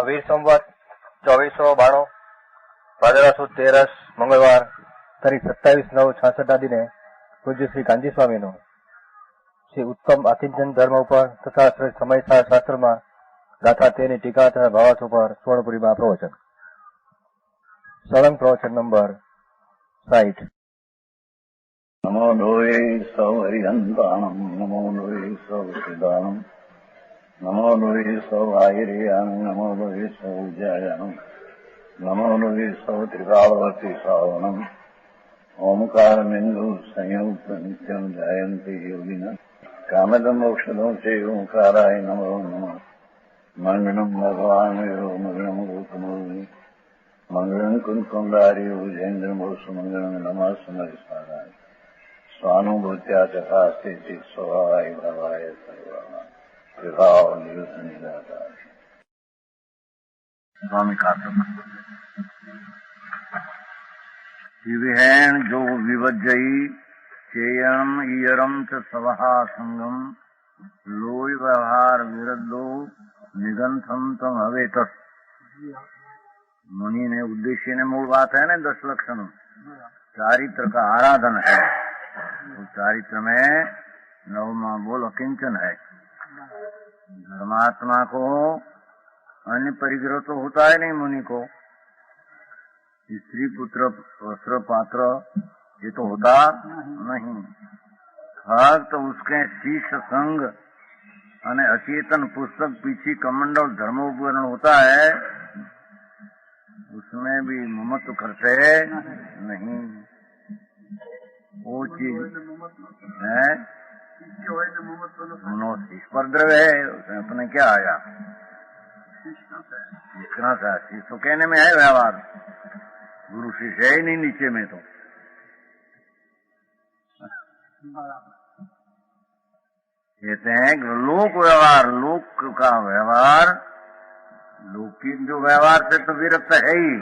વીર સંવત 2492 ભાદરવા સુદ 13 મંગળવાર તારીખ 27/9/66 દિને પૂજ્ય શ્રી કાંજી સ્વામીનો શ્રી ઉત્તમ આકિંચન ધર્મ ઉપર તથા શ્રી સમયસાર શાસ્ત્રમાં ગાથા તેની ટીકા તથા ભાવાર્થ ઉપર સ્વર્ણપુરીમાં પ્રવચન. સળંગ પ્રવચન નંબર 60. નમો લોહે સૌ હરિહંતાણમ નમો લોહે સૌ સિદ્ધાણમ નમો લોહે સૌ આયર્યાણમ નમો લોહે સૌ જયાણમ નમો લોહે સૌ ત્રિકાળવતી શ્રાવણમ ઓમકાર બિંદુ સંયુક્ત નિત્યમ જયંતી યોગિના કામદમ મોક્ષદમ છે ઓંકારાય નમો નમઃ. મંગળમ ભગવાન મંગળમ ગૌતમોની મંગળમ કુંકુંડારી ઉજેન્દ્ર મોક્ષ મંગળમ નમઃ સમરિસ્મરાય સ્વાનુભૂત્યા ચકાસ્તે સ્વભાવાય ભવાય સર્વા વિભાવ નિયુત નિરાકાર. સ્વામી કાતમ વિહેણ જો વિવજ્જઈ ચેયમ ઈયરમ ચ સવહા સંગમ લોય વ્યવહાર વિરદ્દો निगंथम तम हवेत. मुनि ने उद्देश्य ने मूल बात है ना 10 लक्षण चारित्र का आराधन है. तो चारित्र में नवमा बोल अकिंचन है. धर्मात्मा को अन्य परिग्रह तो होता है नहीं. मुनि को स्त्री पुत्र वस्त्र पात्र ये तो होता नहीं. भक्त तो उसके शीश संग અને अचेतन पुस्तक पीछे कमंडल धर्मोपकरण होता है, उसमें भी ममत्व करते नहीं. वो चीज है पर द्रव्य है. उसमें अपने क्या आया सीखना था. शीश तो कहने में है व्यवहार. गुरु शिष्य है ही नहीं नीचे में. तो कहते हैं कि लोक व्यवहार, लोक का व्यवहार, लौकिक जो व्यवहार से तो विरक्त है ही,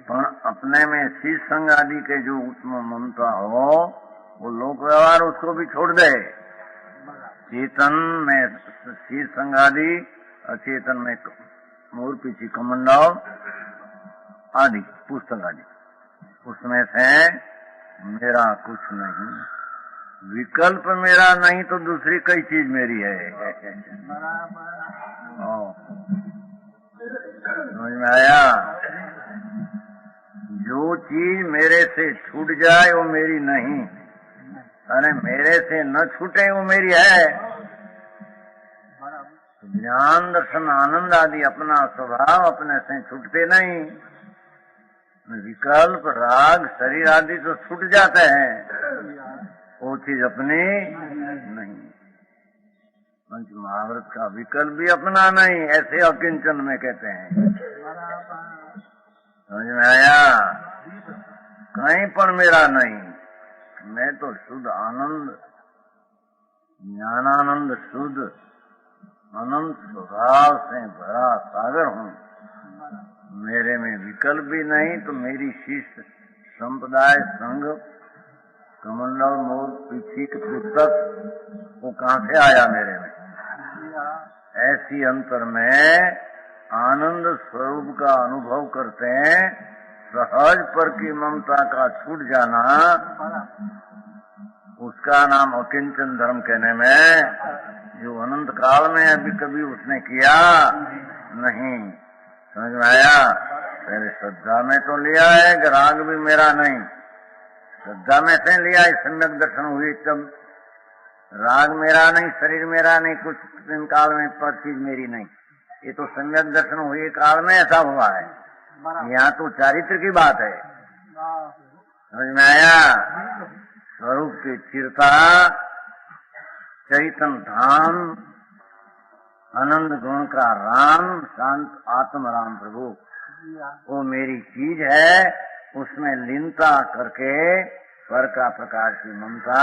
पर अपने में शीश संग आदि के जो उत्तम ममता हो वो लोक व्यवहार उसको भी छोड़ दे. चेतन में शीश संग आदि, अचेतन में मोर पीछी कमंडल आदि पुस्तक आदि, उसमें से मेरा कुछ नहीं. विकल्प मेरा नहीं तो दूसरी कई चीज मेरी है. समझ में आया? जो चीज मेरे से छूट जाए वो मेरी नहीं, अरे मेरे से न छूटे वो मेरी है. ज्ञान दर्शन आनंद आदि अपना स्वभाव अपने से छूटते नहीं. विकल्प राग शरीर आदि तो छूट जाते हैं, वो चीज अपनी नहीं. पंच महाव्रत का विकल्प भी अपना नहीं, ऐसे अकिंचन में कहते हैं. समझ में आया? कहीं पर मेरा नहीं. मैं तो शुद्ध आनंद, ज्ञानानंद शुद्ध अनंत स्वभाव से भरा सागर हूँ. मेरे में विकल्प भी नहीं. तो मेरी शिष्य संप्रदाय संघ कमंडल मोर पीछी की पुस्तक वो कहाँ से आया मेरे में? ऐसी अंतर में आनंद स्वरूप का अनुभव करते हैं. सहज पर की ममता का छूट जाना, उसका नाम अकिंचन धर्म कहने में, जो अनंत काल में अभी कभी उसने किया नहीं. समझ में आया? पहले श्रद्धा में तो लिया है कि राग भी मेरा नहीं. श्रद्धा में से लिया, सम्यक दर्शन हुई तब राग मेरा नहीं, शरीर मेरा नहीं, कुछ दिन काल में पर चीज मेरी नहीं. ये तो सम्यक दर्शन हुए काल में ऐसा हुआ है. यहाँ तो चारित्र की बात है. समझ में आया? स्वरूप की चिरता, चैतन धाम, आनंद गुण का राम, शांत आत्म राम प्रभु, वो मेरी चीज है. उसमें लीनता करके पर का प्रकार की ममता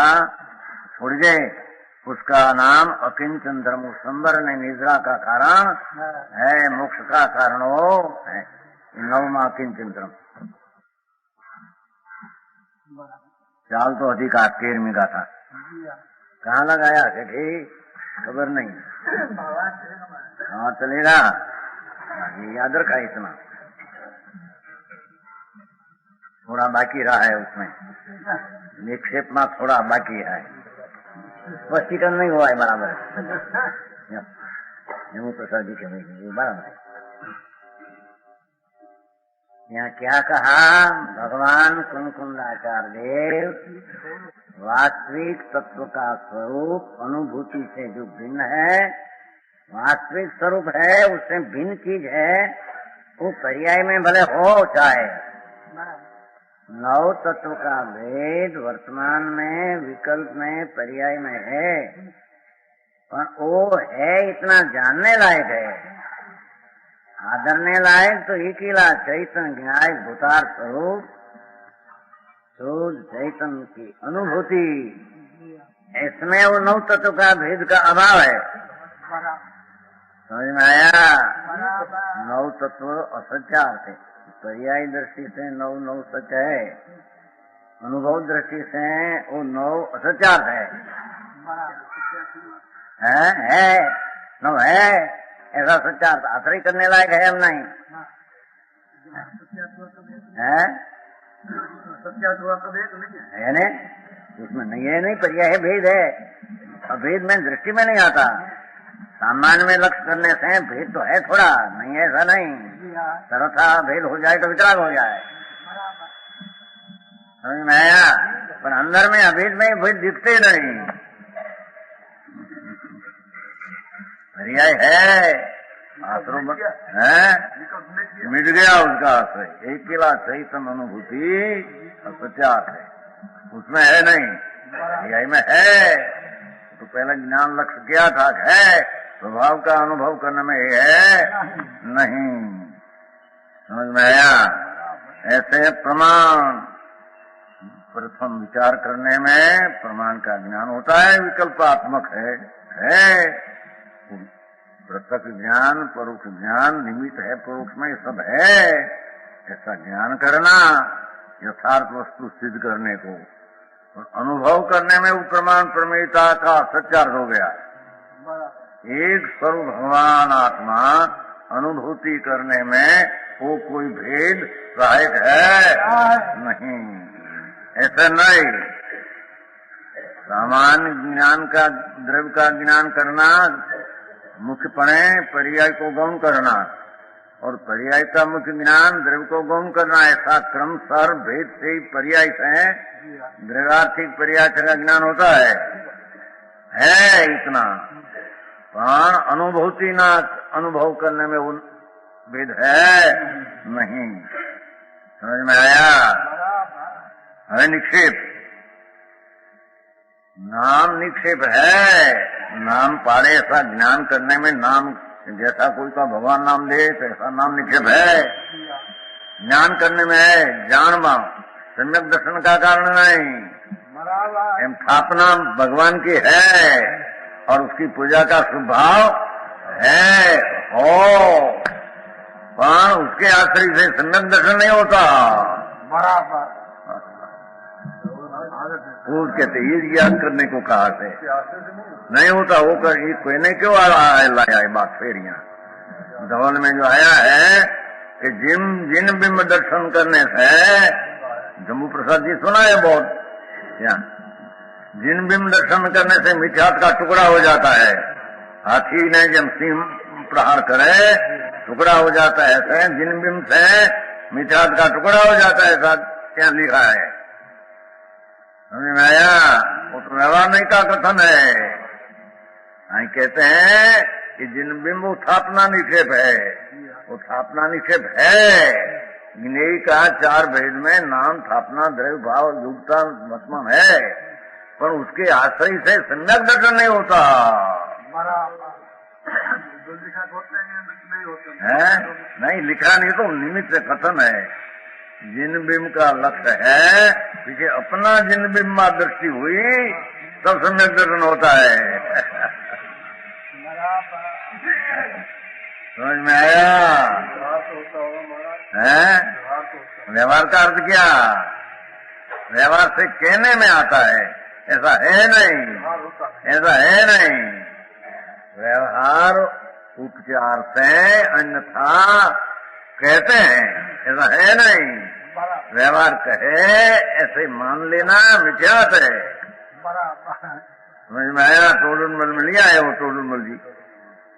छोड़ जाए, उसका नाम अकिंचन धर्म. संबर ने निद्रा का कारण है, मोक्ष का कारण हो है. नवमा अकिंचन धर्म. चाल तो अधिक 13वीं का था. कहाँ लगाया सेठी? खबर नहीं. हाँ चलेगा. ये याद रखा है इतना, थोड़ा बाकी रहा है उसमें, निक्षेप में थोड़ा बाकी है, स्पष्टीकरण नहीं हुआ है बराबर। जम्मू प्रसाद जी के बराबर है। यहाँ क्या कहा भगवान कुंकुंडाचार्य देव, वास्तविक तत्व का स्वरूप अनुभूति से जो भिन्न है, वास्तविक स्वरूप है, उससे भिन्न चीज है, वो पर्याय में भले हो चाहे। नव तत्व का भेद वर्तमान में विकल्प में पर्याय में है, पर वो है इतना जानने लायक है, आदरने लायक तो एक ही ला चैतन्य ज्ञाय भूतार स्वरूप शुद्ध चैतन्य की अनुभूति, इसमें वो नव तत्व का भेद का अभाव है। समझ में आया? नव तत्व असत्यार्थ है, पर्याय दृष्टि से नव नव सच है, अनुभव दृष्टि से वो नव असत्यार्थ है नव है, ऐसा सच्चार्थ आश्रय करने लायक है हम नहीं है, है ने उसमें नहीं है, नहीं पर्याय है, भेद है, अभेद में दृष्टि में नहीं आता, सामान्य में लक्ष्य करने से भेद तो है थोड़ा, नहीं है ऐसा नहीं, सर्वथा भेद हो जाए तो वितराग हो जाए, समझ में आया? पर अंदर में अभेद में भेद दिखते नहीं, पर्याय है, आश्रय है, मिट गया उसका आश्रय, एक किला चैतन्य अनुभूति सत्यार्थ है, उसमें है नहीं, पर्याय में है। तो पहले ज्ञान लक्ष्य किया था, है स्वभाव का अनुभव करने में है नहीं, समझ में आया? ऐसे प्रमाण प्रथम विचार करने में प्रमाण का ज्ञान होता है, विकल्पात्मक है प्रत्यक्ष ज्ञान, परोक्ष ज्ञान, निमित्त है परोक्ष में सब है, ऐसा ज्ञान करना यथार्थ वस्तु सिद्ध करने को, और अनुभव करने में वो प्रमाण प्रमेयता का सत्यार्थ हो गया। एक स्वरूप भगवान आत्मा अनुभूति करने में वो कोई भेद सहायक है नहीं, ऐसा नहीं। सामान्य ज्ञान का, द्रव्य का ज्ञान करना मुख्य पणे पर्याय को गौण करना, और पर्याय का मुख्य ज्ञान द्रव्य को गौण करना, ऐसा क्रम सर भेद से पर्याय से द्रव्यार्थिक पर्याय का ज्ञान होता है इतना, पर अनुभूति ना अनुभव करने में वो भेद है नहीं, समझ में आया? है निक्षेप, नाम निक्षेप है, नाम पाड़े ऐसा ज्ञान करने में, नाम जैसा कोई का भगवान नाम दे तो ऐसा नाम निक्षेप है, ज्ञान करने में है, जान सम्यक दर्शन का कारण नहीं, स्थापना भगवान की है और उसकी पूजा का स्वभाव है हो, पर उसके आश्रय से सम्यक दर्शन नहीं होता, बराबर वो कहते ये ज्ञान करने को कहा थे नहीं होता, वो कर कोई नहीं क्यों लाया है बात फिर यहाँ धवल में जो आया है कि जिन बिंब दर्शन करने से, जम्मू प्रसाद जी सुना है बहुत यहाँ, जिन बिंब दर्शन करने से मिथ्यात्व का टुकड़ा हो जाता है, हाथी ने जब सिंह प्रहार करे टुकड़ा हो जाता है, ऐसे जिन बिंब से मिथ्यात्व का टुकड़ा हो जाता है, ऐसा क्या लिखा है, समझ में आया? वो तो व्यवहार नहीं का कथन है, कहते हैं कि जिन बिंब उत्थापना निक्षेप है, उत्थापना निक्षेप है, ज्ञेय का चार भेद में नाम स्थापना द्रव्य भाव युक्ता मतमन है, पर उसके आश्रय से सम्यक दर्शन नहीं होता है, नहीं लिखा नहीं तो निमित्त कथन है, जिन बिंब का लक्ष्य है, पीछे अपना जिन बिंब में दृष्टि हुई तब सम्यक दर्शन होता है, समझ में आया? है व्यवहार का अर्थ क्या? व्यवहार से कहने में आता है, ऐसा है नहीं, ऐसा है नहीं। व्यवहार उपचार से, अन्यथा कहते हैं, ऐसा है नहीं। व्यवहार कहे ऐसे मान लेना मिथ्यात है। समझ में आया? टोडरमल में लिया है वो टोडरमल जी,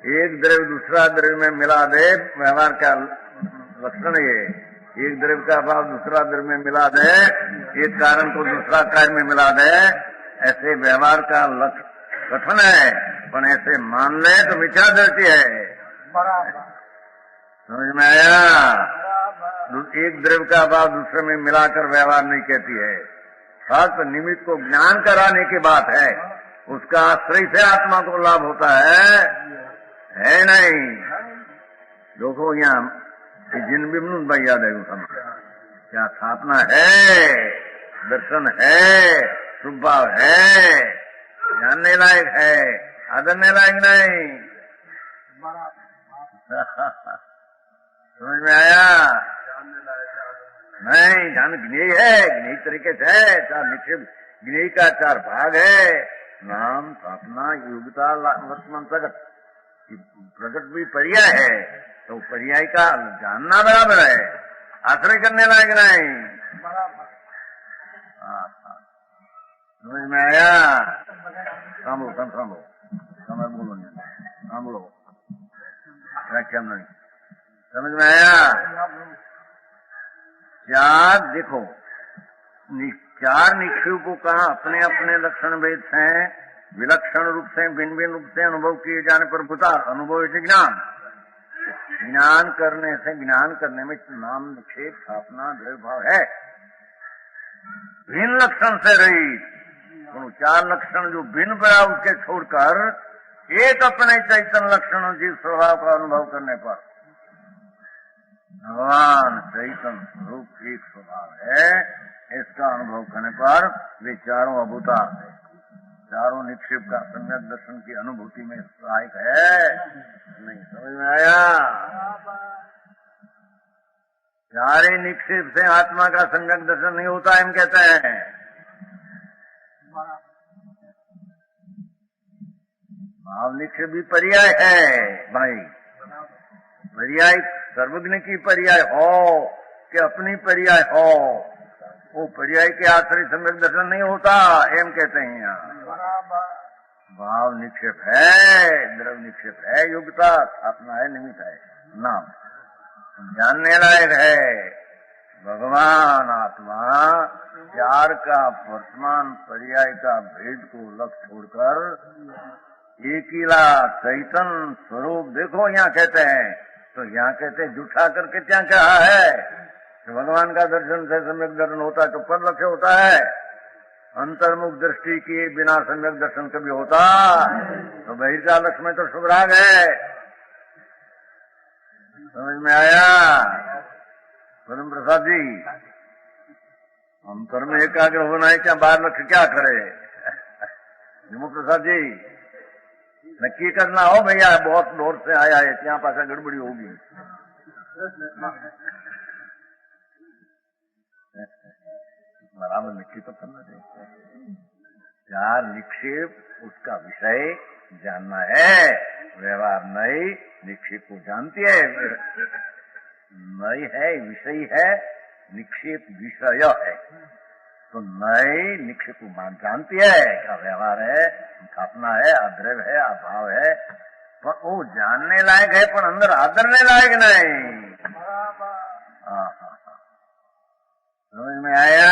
एक द्रव्य दूसरा द्रव्य में मिला दे, व्यवहार का लक्षण ये। एक द्रव्य का भाव दूसरा द्रव्य में मिला दे, एक कारण को दूसरा कार्य में मिला दे, ऐसे व्यवहार का कथन है, पर ऐसे मान ले तो मिथ्या दृष्टि है। समझ में आया? एक द्रव्य का भाव दूसरे में मिलाकर व्यवहार नहीं कहती है। शास्त्र निमित्त को ज्ञान कराने की बात है, उसका आश्रय से आत्मा को लाभ होता है नहीं। देखो यहाँ जिन बिमनुन भाई याद है क्या स्थापना है, दर्शन है, स्वभाव है, जानने लायक है, आदरने लायक नहीं। समझ में आया? नहीं, ध्यान ज्ञेय है, ज्ञेय तरीके से है, चार निक्षेप ज्ञेय का चार भाग है, नाम, स्थापना, योग्यता, वर्तमान, प्रगट। प्रगट भी पर्याय है, तो पर्याय का जानना बराबर है, आश्रय करने लायक नहीं। समझ में आया? सांभो समय बोलो, सांभो व्याख्यान नहीं। समझ में आया? चार देखो, चार निक्षेपों का अपने अपने लक्षण भेद से, विलक्षण रूप से, भिन्न भिन्न रूप से अनुभव किए जाने पर भूतार अनुभव से ज्ञान। ज्ञान करने से, ज्ञान करने में नाम, निक्षेप, स्थापना, द्रव्य भाव है, भिन्न लक्षण से रही। तो चार लक्षण जो भिन्न पड़ा उसके छोड़कर एक अपने चैतन्य लक्षण जीव स्वभाव का अनुभव करने पर भगवान चैतन्य स्वरूप एक स्वभाव है, इसका अनुभव करने पर वे चारों अभूतार्थ है, चारों निक्षेप का सम्यक दर्शन की अनुभूति में सहायक है। नहीं समझ में आया? चारे निक्षेप से आत्मा का सम्यक दर्शन नहीं होता, हम कहते हैं। भाव निक्षेप भी पर्याय है भाई, पर्याय सर्वज्ञ की पर्याय हो कि अपनी पर्याय हो, वो पर्याय के आश्रय सम्यक दर्शन नहीं होता, एम कहते हैं यहाँ। भाव निक्षेप है, द्रव्य निक्षेप है, योग्यता, स्थापना है, निमित्त है, नाम जानने लायक है। भगवान आत्मा चार का वर्तमान पर्याय का भेद को लक्ष्य छोड़कर एकीला चैतन्य स्वरूप देखो यहाँ कहते हैं, तो यहाँ कहते हैं जुठा करके क्या कहा है कि भगवान का दर्शन से सम्यक दर्शन होता है तो पर लक्ष्य होता है। अंतर्मुख दृष्टि किए बिना सम्यक दर्शन कभी होता तो बहिर्का लक्ष्य में तो शुभराग है। समझ में आया? परम प्रसाद जी, अंतर में एकाग्र होना है, क्या बाहर लक्ष्य क्या करे? निमो प्रसाद जी नक्की करना हो भैया, बहुत दूर से आया है, ત્યાં पासा गड़बड़ी होगी। बराबर नक्की तो करना चाहिए। चार निक्षेप उसका विषय जानना है, व्यवहार नहीं, निक्षेप को जानती है, नहीं है विषय है, निक्षेप विषय है, तो नई निक्षेप को मान जानती है, क्या व्यवहार है, स्थापना है, अद्रव्य है, अभाव है, पर वो जानने लायक है, पर अंदर आदरने लायक नहीं। समझ में आया?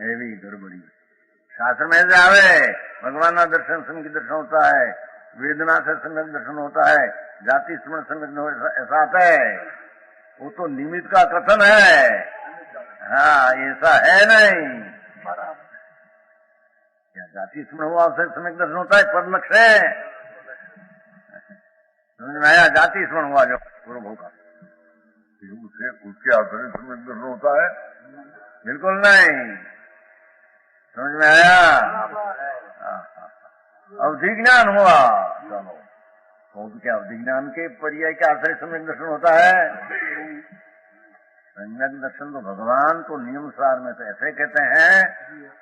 एवी गड़बड़ी शास्त्र में से आवे, भगवान का दर्शन सम्यक दर्शन होता है, वेदना से सम्यक दर्शन होता है, जाति स्मरण सम्यक ऐसा आता है, वो तो निमित्त का कथन है। हाँ ऐसा है नहीं, क्या जाति स्मरण हुआ उससे सम्यक दर्शन होता है, पर लक्ष्य है। समझ में आया? जाति स्मरण हुआ जो पूर्व का उसके आधार सम्यक दर्शन होता है, बिल्कुल नहीं। समझ में आया? अवधि ज्ञान हुआ, चलो तो क्या अवधि ज्ञान के पर्याय के आश्रय सम्यक दर्शन होता है? सम्यक दर्शन तो भगवान को नियम सार में तो ऐसे कहते हैं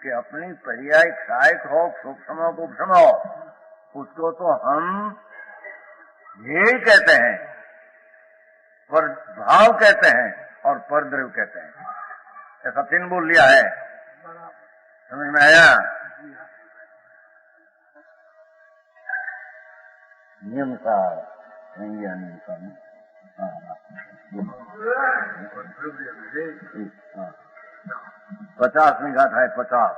कि अपनी पर्याय सहायक हो, सूक्ष्म हो, उपशम हो, उसको तो हम यही कहते हैं, पर भाव कहते हैं और परद्रव्य कहते हैं। ऐसा 3 बोल लिया है, समझ में आया? नियम का नियम का 50वीं गाथा है 50।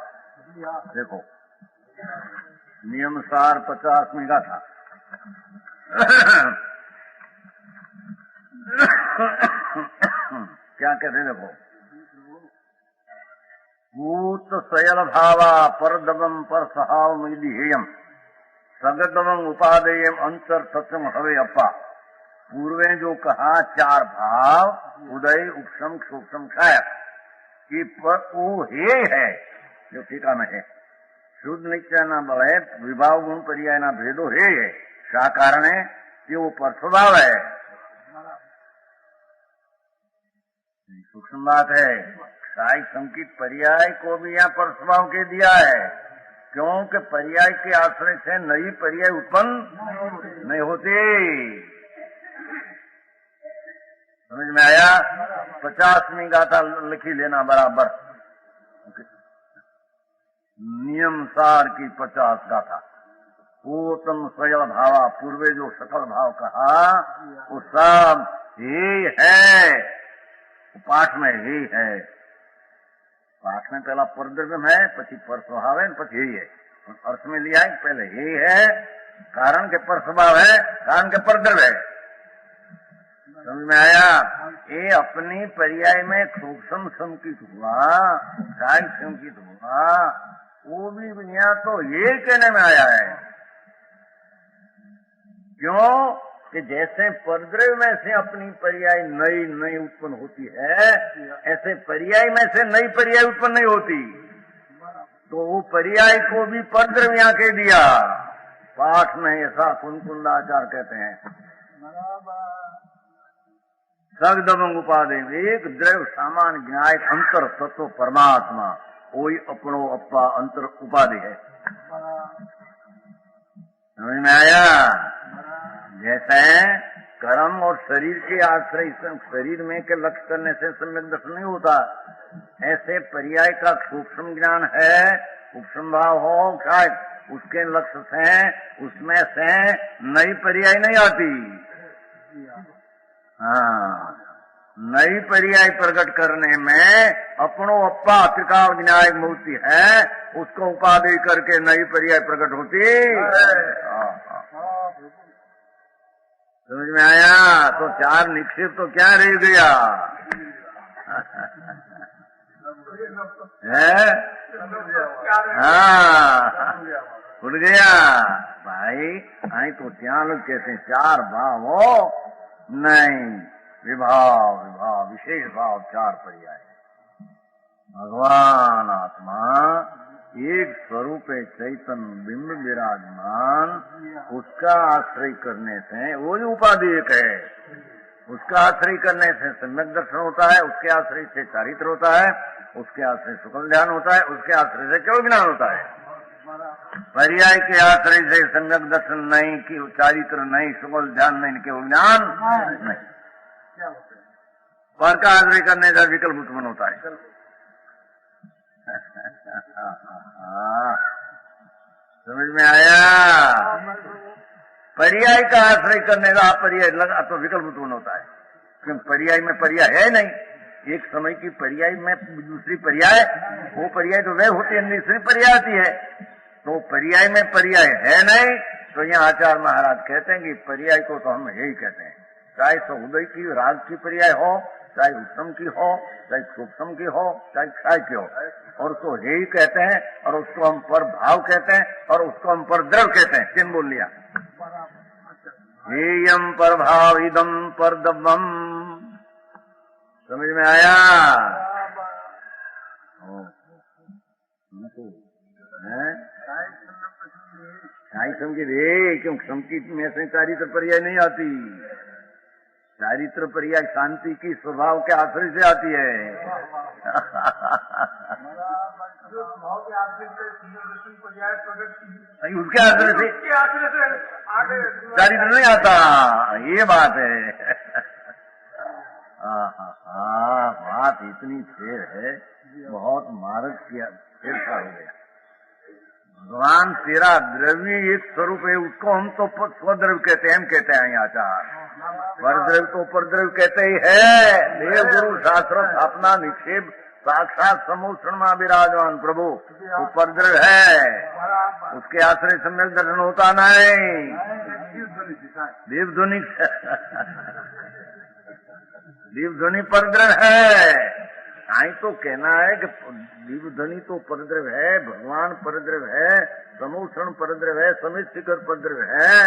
देखो नियमसार 50वीं गाथा। क्या कहते देखो, भूत सयल भावा परदवम पर सहाव मिलिहेयम सगदवम उपादेयम अंतर तत्वम हवे अपा। पूर्वे जो कहा 4 भाव उदय उपशम सूक्ष्म छाया कि पर वो हे है जो टीका में है। शुद्ध नित्य न बड़े विभाव गुण पर्याय न भेदो हे है। क्या कारण है कि वो पर स्वभाव है, सूक्ष्म बात है। साई संकित पर्याय को भी यहाँ पर स्वभाव के दिया है, क्योंकि पर्याय के आश्रय से नई पर्याय उत्पन्न नहीं होती। समझ में आया? 50वीं गाथा लिखी लेना बराबर। नियमसार की 50 गाथा। पूतम स्वयं भावा, पूर्वे जो सकल भाव कहा वो सब ही है, पाठ में ही है। पाठ में पहला परद्रव्य है, पछी पर स्वभाव है, पछी यही है। अर्थ में लिया है पहले यही है, कारण के पर स्वभाव है, कारण के परद्रव्य है। समझ में आया? ये अपनी पर्याय में सूक्ष्म संकित हुआ, काय संकित हुआ, वो भी यहाँ तो ये कहने में आया है। क्यों कि जैसे परद्रव्य में से अपनी पर्याय नई नई उत्पन्न होती है, ऐसे पर्याय में से नई पर्याय उत्पन्न नहीं होती। तो वो पर्याय को भी परद्रव्य यहाँ कह दिया। पाठ में ऐसा कुंकुंदाचार्य कहते हैं, सगदम उपाधि एक द्रव्य सामान्य ज्ञाय अंतर तत्व परमात्मा, कोई अपनो अपा अंतर उपाधि है। समझ में आया? जैसे कर्म और शरीर के आश्रय शरीर में के लक्ष्य करने से सम्यक दर्शन नहीं होता, ऐसे पर्याय का सूक्ष्म ज्ञान है, उपसम भाव हो शायद उसके लक्ष्य से उसमें से नई पर्याय नहीं आती। हाँ, नई पर्याय प्रकट करने में अपनो अपा त्रिकाल विनायक मूर्ति है, उसको उपाधि करके नई पर्याय प्रकट होती। समझ में आया? तो 4 निक्षेप तो क्या रह गया है? हाँ, उड़ गया भाई। आई तो क्या लोग कहते हैं 4 भाव हो, नहीं, विभाव विभाव विशेष भाव 4 पर्याय। भगवान आत्मा एक स्वरूप चैतन्य बिंब विराजमान, उसका आश्रय करने से वो ही उपाधि एक है। उसका आश्रय करने से सम्यक दर्शन होता है, उसके आश्रय से चारित्र होता है, उसके आश्रय सुकल ध्यान होता है, उसके आश्रय से केवल ज्ञान होता है। पर्याय के आश्रय से सम्यक दर्शन नहीं, कि चारित्र नहीं, सुकल ध्यान नहीं, केवल ज्ञान नहीं। पर का आश्रय करने का विकल्प उत्पन्न होता है। समझ में आया? पर्याय का आश्रय करने का पर्याय लगा तो विकल्प उत्पन्न होता है, क्योंकि पर्याय में पर्याय है नहीं। एक समय की पर्याय में दूसरी पर्याय, वो पर्याय तो वह होती है, दूसरी पर्याय आती है। तो पर्याय में पर्याय है नहीं, तो यहाँ आचार्य महाराज कहते हैं कि पर्याय को तो हम यही कहते हैं, चाहे सहुदय की राग की पर्याय हो, चाहे उत्तम की हो, चाहे सूक्ष्म की हो, चाहे क्षय की हो, और उसको यही कहते हैं, और उसको हम पर भाव कहते हैं, और उसको हम पर द्रव कहते हैं। 3 बोल लिया, हेयम पर भाव इदम पर दब्बम। समझ में आया? संकित है, क्योंकि संकित में से चारित्र पर्याय नहीं आती। चारित्र पर्याय शांति की स्वभाव के आश्रय से आती है। उसके आश्रय से चारित्र नहीं आता, ये बात है। बात इतनी फेर है, बहुत मार्ग किया फेर हो गया। भगवान तेरा द्रव्य एक स्वरूप है, उसको हम तो स्वद्रव्य कहते हैं, हम कहते हैं आचार। परद्रव्य तो परद्रव्य कहते ही है। देव गुरु शास्त्र स्थापना निक्षेप साक्षात समूषण में विराजमान प्रभु वो परद्रव्य है, उसके आश्रय सम्यक दर्शन होता नहीं। दीपध्वनि दीपध्वनि परद्रव्य है। आई तो कहना है कि दीपध्वनि तो परद्रव्य है, भगवान परद्रव्य है, समूषण परद्रव्य है, समित शिखर परद्रव्य है,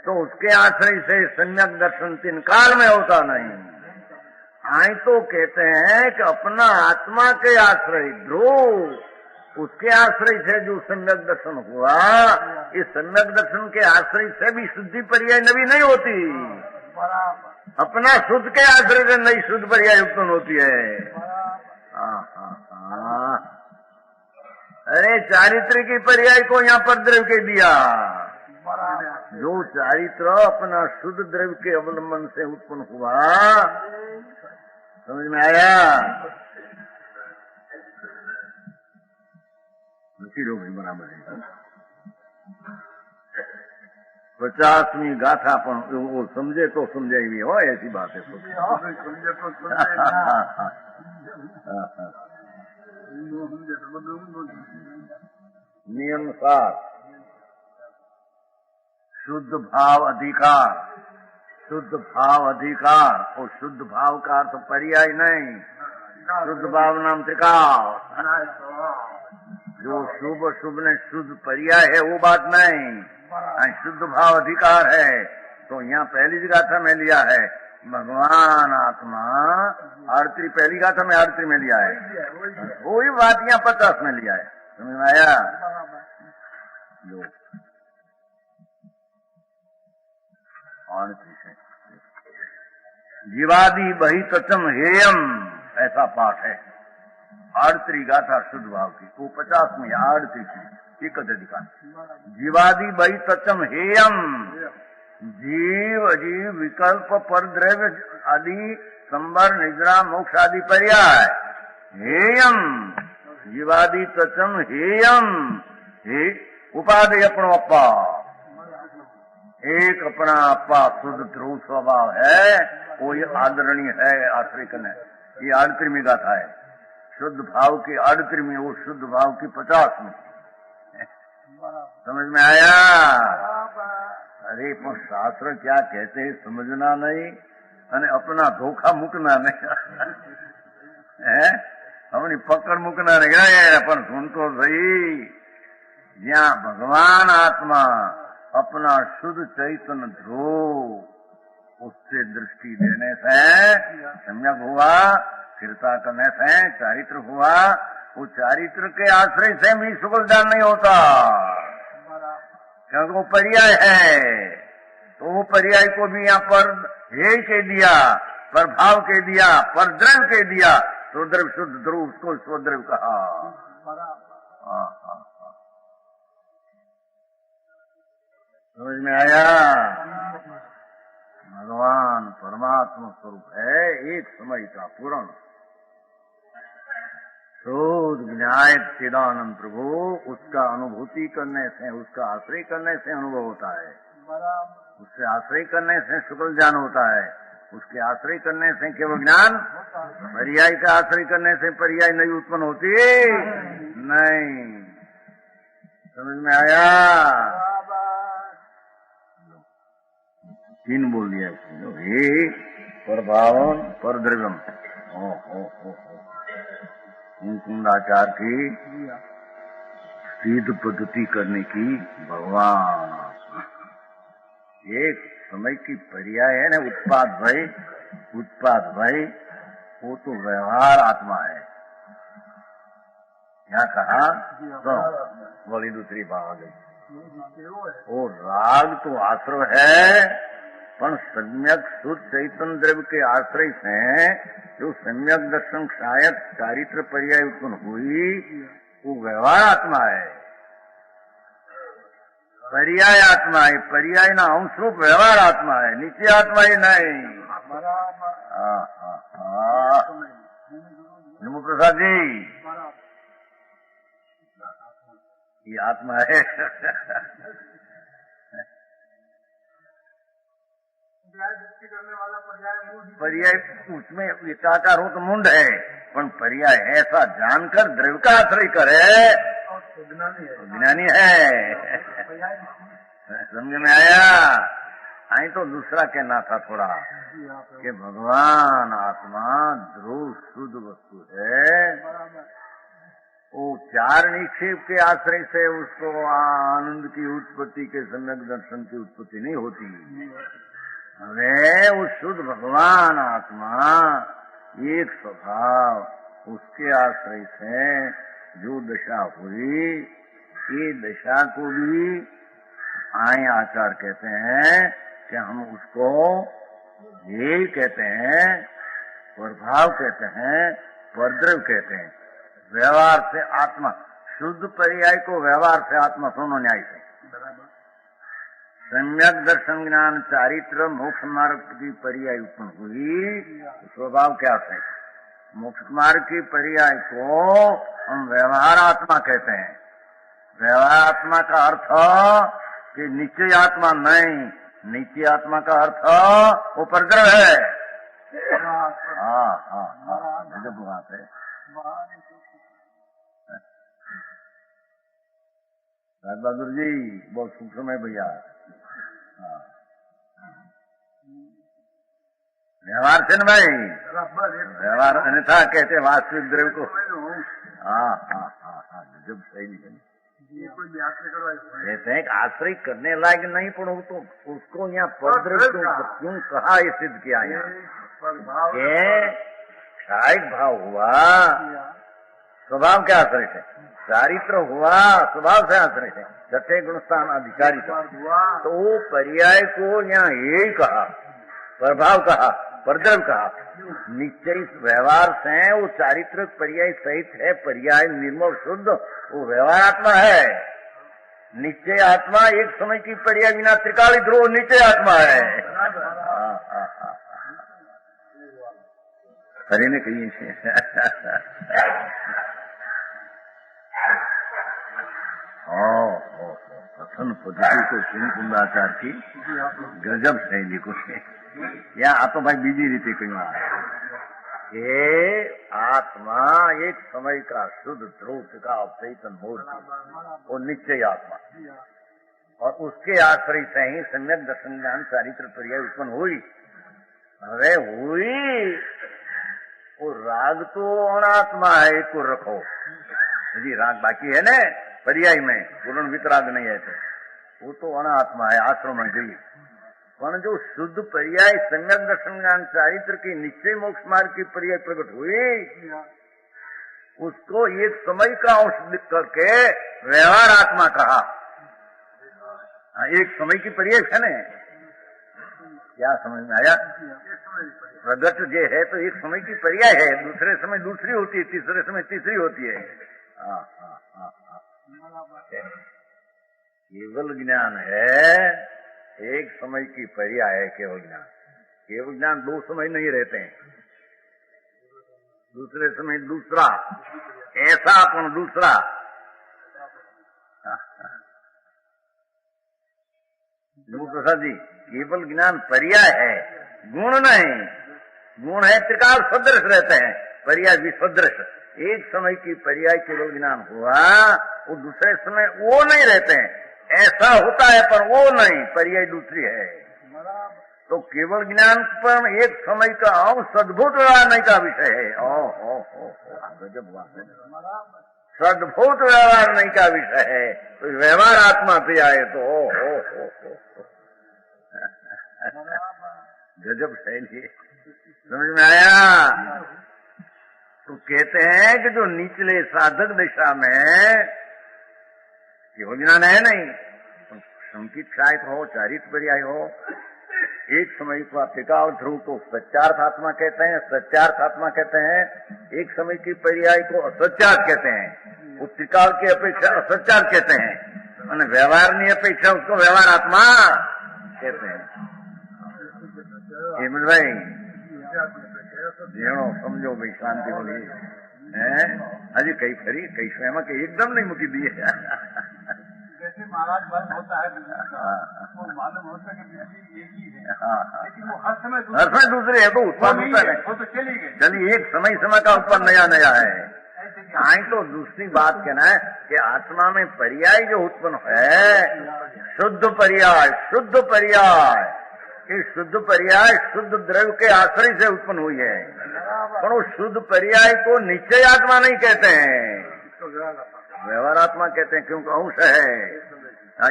तो उसके आश्रय से सम्यक दर्शन तीन काल में होता नहीं। आई तो कहते हैं कि अपना आत्मा के आश्रय ध्रुव, उसके आश्रय से जो सम्यक दर्शन हुआ, इस सम्यक दर्शन के आश्रय से भी शुद्धि पर्याय नवी नहीं होती। अपना शुद्ध के आश्रय से नई शुद्ध पर्याय उत्पन्न होती है। अरे चारित्र की पर्याय को यहाँ पर द्रव्य के दिया। जो चारित्र अपना शुद्ध द्रव्य के अवलंबन से उत्पन्न हुआ, समझ में आया? बराबर है। 50वीं गाथा पर वो समझे तो समझाई भी हो, ऐसी बात है। समझे तो नियम 7 शुद्ध भाव अधिकार। शुद्ध भाव अधिकार और शुद्ध भाव का अर्थ पर्याय नहीं, शुद्ध भाव नाम त्रिकाल। जो शुभ शुभ ने शुद्ध पर्याय है वो बात नहीं, शुद्ध भाव अधिकार है। तो यहाँ पहली गाथा में लिया है भगवान आत्मा, आरती पहली गाथा में आरती में लिया है, वही बात यहाँ 50 में लिया है। समझ में आया? जीवादि बही तचम हेयम, ऐसा पाठ है। आड़त्री गाथा शुद्ध भाव की, वो 50 में आड़त्री की एक अधिकार। जीवादि बही तचम हेयम, जीव अजीव विकल्प पर द्रव्य आदि संबर निद्रा मोक्ष आदि पर्याय। हेयम जीवादि तचम हेयम, हे उपाधि अपनो अप्पा, एक अपना अपा शुद्ध ध्रुव स्वभाव है, वो ये आदरणीय है आश्रय करने। ये आड़त्री में गाथा है, शुद्ध भाव की आड़त्री में, वो शुद्ध भाव की 50 में। समझ में आया? अरे पर शास्त्र क्या कहते हैं समझना नहीं, અને अपना धोखा मुकना नहीं है, अपनी पकड़ मुकना नहीं। पर सुन तो सही, જ્યાં भगवान आत्मा अपना शुद्ध चैतन्य ध्रुव उससे दृष्टि देने से सम्यक हुआ, स्थिरता करने से चारित्र हुआ। वो चारित्र के आश्रय से भी सुगल ज्ञान नहीं होता, क्योंकि वो पर्याय है। तो वो पर्याय को भी यहाँ पर हे के दिया, पर भाव के दिया, पर द्रव्य के दिया, तो द्रव्य शुद्ध ध्रुव उसको स्वद्रव्य कहा। समझ में आया? भगवान परमात्मा स्वरूप है, एक समय का पूर्ण शुद्ध न्याय चिदानंद प्रभु। उसका अनुभूति करने से, उसका आश्रय करने से अनुभव होता है, उससे आश्रय करने से शुक्ल ज्ञान होता है, उसके आश्रय करने से केवल ज्ञान। पर्याय का आश्रय करने से पर्याय नहीं उत्पन्न होती नहीं। समझ में आया? 3 बोल दिया हे परभावन पर द्रव्यम। कुंडाचार की सीध पद्धति करने की भगवान एक समय की पर्याय है ना। उत्पाद भाई वो तो व्यवहार आत्मा है। यहाँ कहा तो बोली दूसरी बात आ गई। वो राग तो आश्रय है, पर सम्यक शुद्ध चैतन्य द्रव्य के आश्रय से जो सम्यक दर्शन शायद चारित्र पर्याय उत्पन्न हुई, वो व्यवहार आत्मा है, पर्याय आत्मा है, पर्याय ना अंश रूप व्यवहार आत्मा है, नित्य आत्मा ही नहीं। नमो प्रसाद जी, ये आत्मा है। पर्याय उसमें एकाकार हो तो मुंड है, पर पर्याय ऐसा जानकर द्रव्य का आश्रय करे तो ज्ञानी है। समझ में आया? आई तो दूसरा कहना था थोड़ा कि भगवान आत्मा ध्रुव शुद्ध वस्तु है, वो चार निक्षेप के आश्रय से उसको आनंद की उत्पत्ति के सम्यक दर्शन की उत्पत्ति नहीं होती। वे उस शुद्ध भगवान आत्मा एक स्वभाव, उसके आश्रय से जो दशा हुई, ये दशा को भी आय आचार कहते हैं कि हम उसको ये कहते हैं, प्रभाव कहते हैं, परद्रव्य कहते हैं। व्यवहार से आत्मा, शुद्ध पर्याय को व्यवहार से आत्मा दोनों न्याय से सम्यक दर्शन ज्ञान चारित्र मोक्ष मार्ग की पर्याय उत्पन्न हुई, स्वभाव क्या है? मोक्ष मार्ग की पर्याय को हम व्यवहार आत्मा कहते हैं। व्यवहार आत्मा का अर्थ कि निश्चय आत्मा नहीं, निश्चय आत्मा का अर्थ वो परद्रव्य है। हाँ, गजब बात है। राज बहादुर जी बहुत सूक्ष्म है भैया। व्यवहार से न भाई, व्यवहार अन्यथा कहते वास्तविक द्रव्य को। जब सही नहीं कहते हैं आश्रय करने लायक नहीं, पर वो तो उसको यहाँ परद्रव्य क्यों कहा, ये सिद्ध किया यहाँ क्षायिक भाव हुआ, स्वभाव क्या आश्रय है, चारित्र हुआ स्वभाव से आश्रय है, छठे गुणस्थान अधिकारी का, तो वो पर्याय को यहाँ यही कहा, प्रभाव कहा, परद्रव्य कहा। निश्चय व्यवहार से वो चारित्र पर्याय सहित है, पर्याय निर्मल शुद्ध, वो व्यवहार आत्मा है। निश्चय आत्मा एक समय की पर्याय बिना त्रिकाली ध्रुव निश्चय आत्मा है। हरे ने कही कथन पद्धति को श्री कुंदाचार की गजब शैली को या आ तो भाई बीजी रीति कही ये आत्मा एक समय का शुद्ध ध्रुव का चैतन मूर्ति और निश्चय आत्मा, और उसके आश्रय से ही सम्यक दर्शन ज्ञान चारित्र पर्याय उत्पन्न हुई। अरे हुई वो राग तो अनात्मा है, एक को रखो जी, राग बाकी है न पर्याय में, पूर्ण वितराग नहीं है तो वो तो अनात्मा है, आश्रम में गई। पर जो शुद्ध पर्याय सम्यक दर्शन ज्ञान चारित्र की निश्चय मोक्ष मार्ग की पर्याय प्रकट हुई, उसको एक समय का अंश लिख करके व्यवहार आत्मा कहा। एक समय की पर्याय है न, क्या समझ में आया? प्रगट जो है तो एक समय की पर्याय है, दूसरे समय दूसरी होती है, तीसरे समय तीसरी होती है। केवल ज्ञान है एक समय की पर्याय है, केवल ज्ञान। केवल ज्ञान दो समय नहीं रहते हैं, दूसरे समय दूसरा, ऐसा अपन दूसरा। प्रसाद जी, केवल ज्ञान पर्याय है, गुण नहीं। गुण है त्रिकाल सदृश रहते हैं, पर्याय विसदृश। एक समय की पर्याय केवल ज्ञान हुआ, वो दूसरे समय वो नहीं रहते हैं, ऐसा होता है पर वो नहीं, पर्याय दूसरी है। तो केवल ज्ञान पर एक समय का अंश सद्भूत व्यवहार का विषय है। गजब बात है, सद्भूत व्यवहार नहीं का विषय है, तो व्यवहार आत्मा से आए तो गजब शैली, समझ में आया? तो कहते हैं कि जो निचले साधक दिशा में केवल ज्ञान है नहीं, संकित क्षायक हो, चारित्र पर्याय हो, एक समय का टिकाव ध्रुव को सत्यार्थ आत्मा कहते हैं, सत्यार्थ आत्मा कहते हैं, एक समय की पर्याय को असत्यार्थ कहते हैं। वो त्रिकाल की अपेक्षा असचार कहते हैं, અને વ્યવહારની અપેક્ષા उसको व्यवहार आत्मा कहते हैं। हेमंतभाई જેણો સમજો ભાઈ, શાંતિ બોલી હજી કઈ ખરી કઈ એમાં કઈ એકદમ નહીં મૂકી દઈએ। जैसे महाराज बंद होता है वो मालूम होता है कि बिजली एक ही है, लेकिन वो हर समय दूसरे है तो उत्पादन होता है, वो तो चली गई। चलिए एक समय का उत्पादन नया नया है। आई तो दूसरी बात कहना है कि आत्मा में पर्याय जो उत्पन्न है, शुद्ध पर्याय ये शुद्ध पर्याय शुद्ध द्रव्य के आश्रय से उत्पन्न हुई है, पर वो शुद्ध पर्याय को निश्चय आत्मा नहीं कहते हैं, व्यवहार आत्मा कहते हैं, क्योंकि अंश है।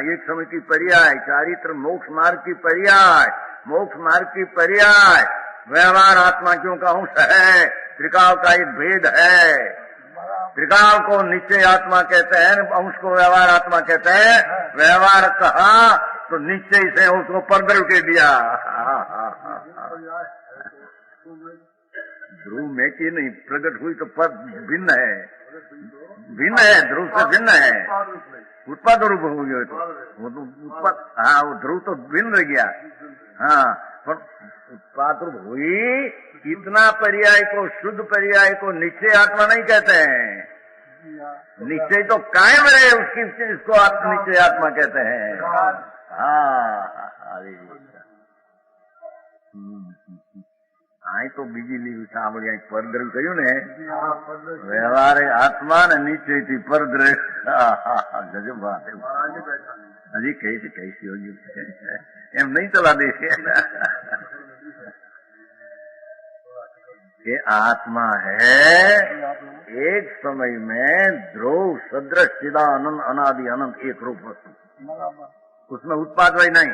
एक समय की पर्याय चारित्र मोक्ष मार्ग की पर्याय व्यवहार आत्मा क्योंकि अंश है, त्रिकाल का एक भेद है। त्रिकाल को निश्चय आत्मा कहते हैं, अंश को व्यवहार आत्मा कहते हैं। व्यवहार कहा तो निश्चय से उसको परद्रव के दिया। ध्रुव में की नहीं प्रकट हुई तो पद भिन्न है, ध्रुव से भिन्न है, उत्पाद रूप हो गया तो वो तो उत्पाद, हाँ वो ध्रुव तो भिन्न रह गया, हाँ पर उत्पाद रूप हुई। इतना पर्याय को शुद्ध पर्याय को निश्चय आत्मा नहीं कहते हैं, निश्चय तो कायम रहे उसकी, इसको निश्चय आत्मा कहते हैं। हाँ आई तो बीजी लीव सांभળી परद्रव કહ્યું ને, વ્યવહાર આત્મા ને નીચે થી પરદ્રવ। ગજબ વાત है, હજી कैसी होगी એમ नहीं चला दे कि आत्मा है एक समय में ध्रुव सदृश सीधा अनंत अनादि अनंत एक रूप वस्तु, उसमें उत्पादवय नहीं,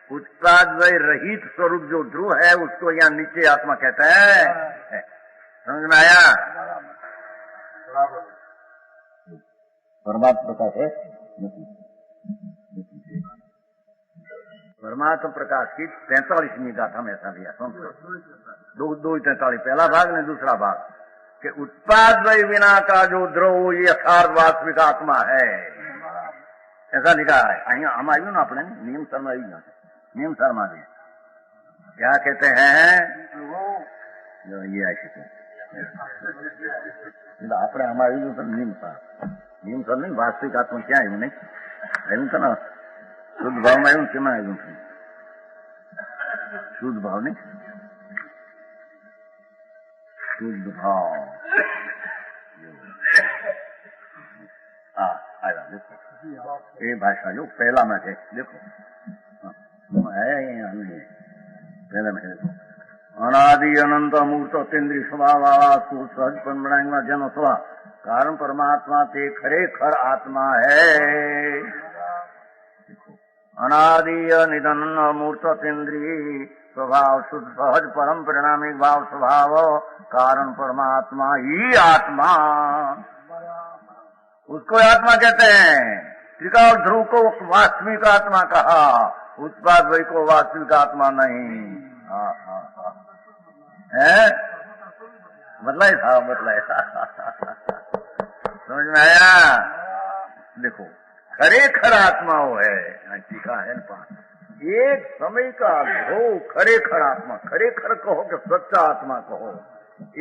उत्पादवय रहित स्वरूप जो ध्रुव है उसको यहाँ नीचे आत्मा कहता है। समझ में आया? परमात्मा प्रकाश है, परमात्मा प्रकाश की 45वीं गाथा में ऐसा लिया, समझो 2:43 पहला भाग ने दूसरा भाग कि उत्पादवय विना का जो ध्रुव ये यथार्थ वास्तविक आत्मा है, ऐसा लिखा है। हम आयु ना अपने नियम शर्मा नियम शर्मा जी क्या कहते हैं, जो ये ऐसे अपने हमारे नियम सर नहीं, वास्तविक आत्मा क्या है नहीं आयु था ना, शुद्ध भाव में आयु केम आयु शुद्ध भाव नहीं, शुद्ध भाव आया देखो ये भाषा जो पहला में है, देखो पहले में देखो अनादि अनंत अमूर्त अतीन्द्रिय स्वभाव सहज परमात्मा जन स्वभाव कारण परमात्मा ते खरेखर आत्मा है। अनादि निधन अमूर्त अतीन्द्रिय स्वभाव शुद्ध सहज परम परिणामिक भाव स्वभाव कारण परमात्मा ही आत्मा, उसको आत्मा कहते हैं। त्रिकाल ध्रुव को वास्तविक आत्मा कहा, उत्पाद वही को वास्तविक आत्मा नहीं। है बतलाए समझ में आया? देखो खरेखर आत्मा वो है, टीका है ना, एक समय का ध्रुव खरेखर आत्मा, खरेखर कहो कि सच्चा आत्मा कहो,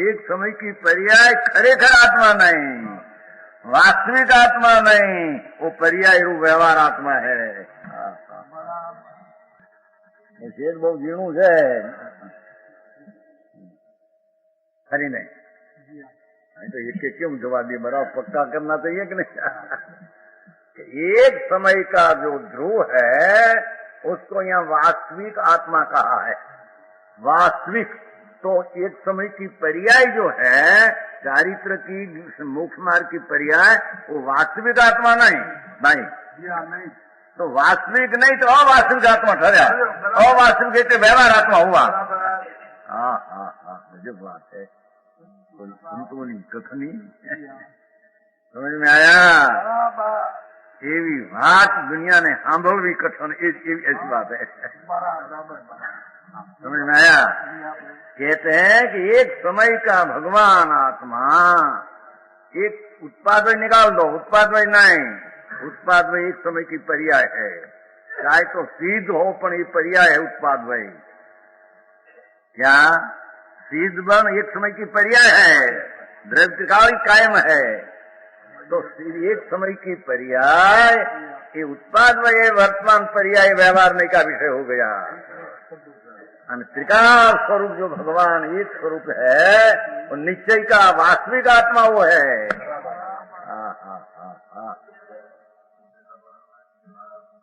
एक समय की पर्याय खरेखर आत्मा नहीं, वास्तविक आत्मा नहीं, वो पर्याय रूप व्यवहार आत्मा है। शेर बहुत जीणु है खरी नहीं, तो इसके क्यों जवाब दिए, बराबर पक्का करना चाहिए कि नहीं। एक समय का जो ध्रुव है उसको यहाँ वास्तविक आत्मा कहा है। वास्तविक तो एक समय की पर्याय जो है चारित्र की मोक्ष मार्ग की पर्याय, वो वास्तविक आत्मा नहीं तो वास्तविक नहीं तो अवास्तविक आत्मा ठहरा, अवास्तविक व्यवहार आत्मा हुआ। हाँ मुझे बात है, सुनतो नहीं कथनी समझ में आया? एवी बात दुनिया ने सांभळवी कथन ऐसी बात है, समझ में आया? कहते हैं कि एक समय का भगवान आत्मा एक उत्पाद वही निकाल दो, उत्पाद वही नहीं, उत्पाद वही एक समय की पर्याय है। चाहे तो सिद्ध हो पण ये पर्याय है उत्पाद वही। क्या सिद्ध बन एक समय की पर्याय है, द्रव्य कायम है, तो एक समय की पर्याय ये उत्पाद वही वर्तमान पर्याय व्यवहार नहीं का विषय हो गया। त्रिकाल स्वरूप जो भगवान एक स्वरूप है वो निश्चय का वास्तविक आत्मा वो है।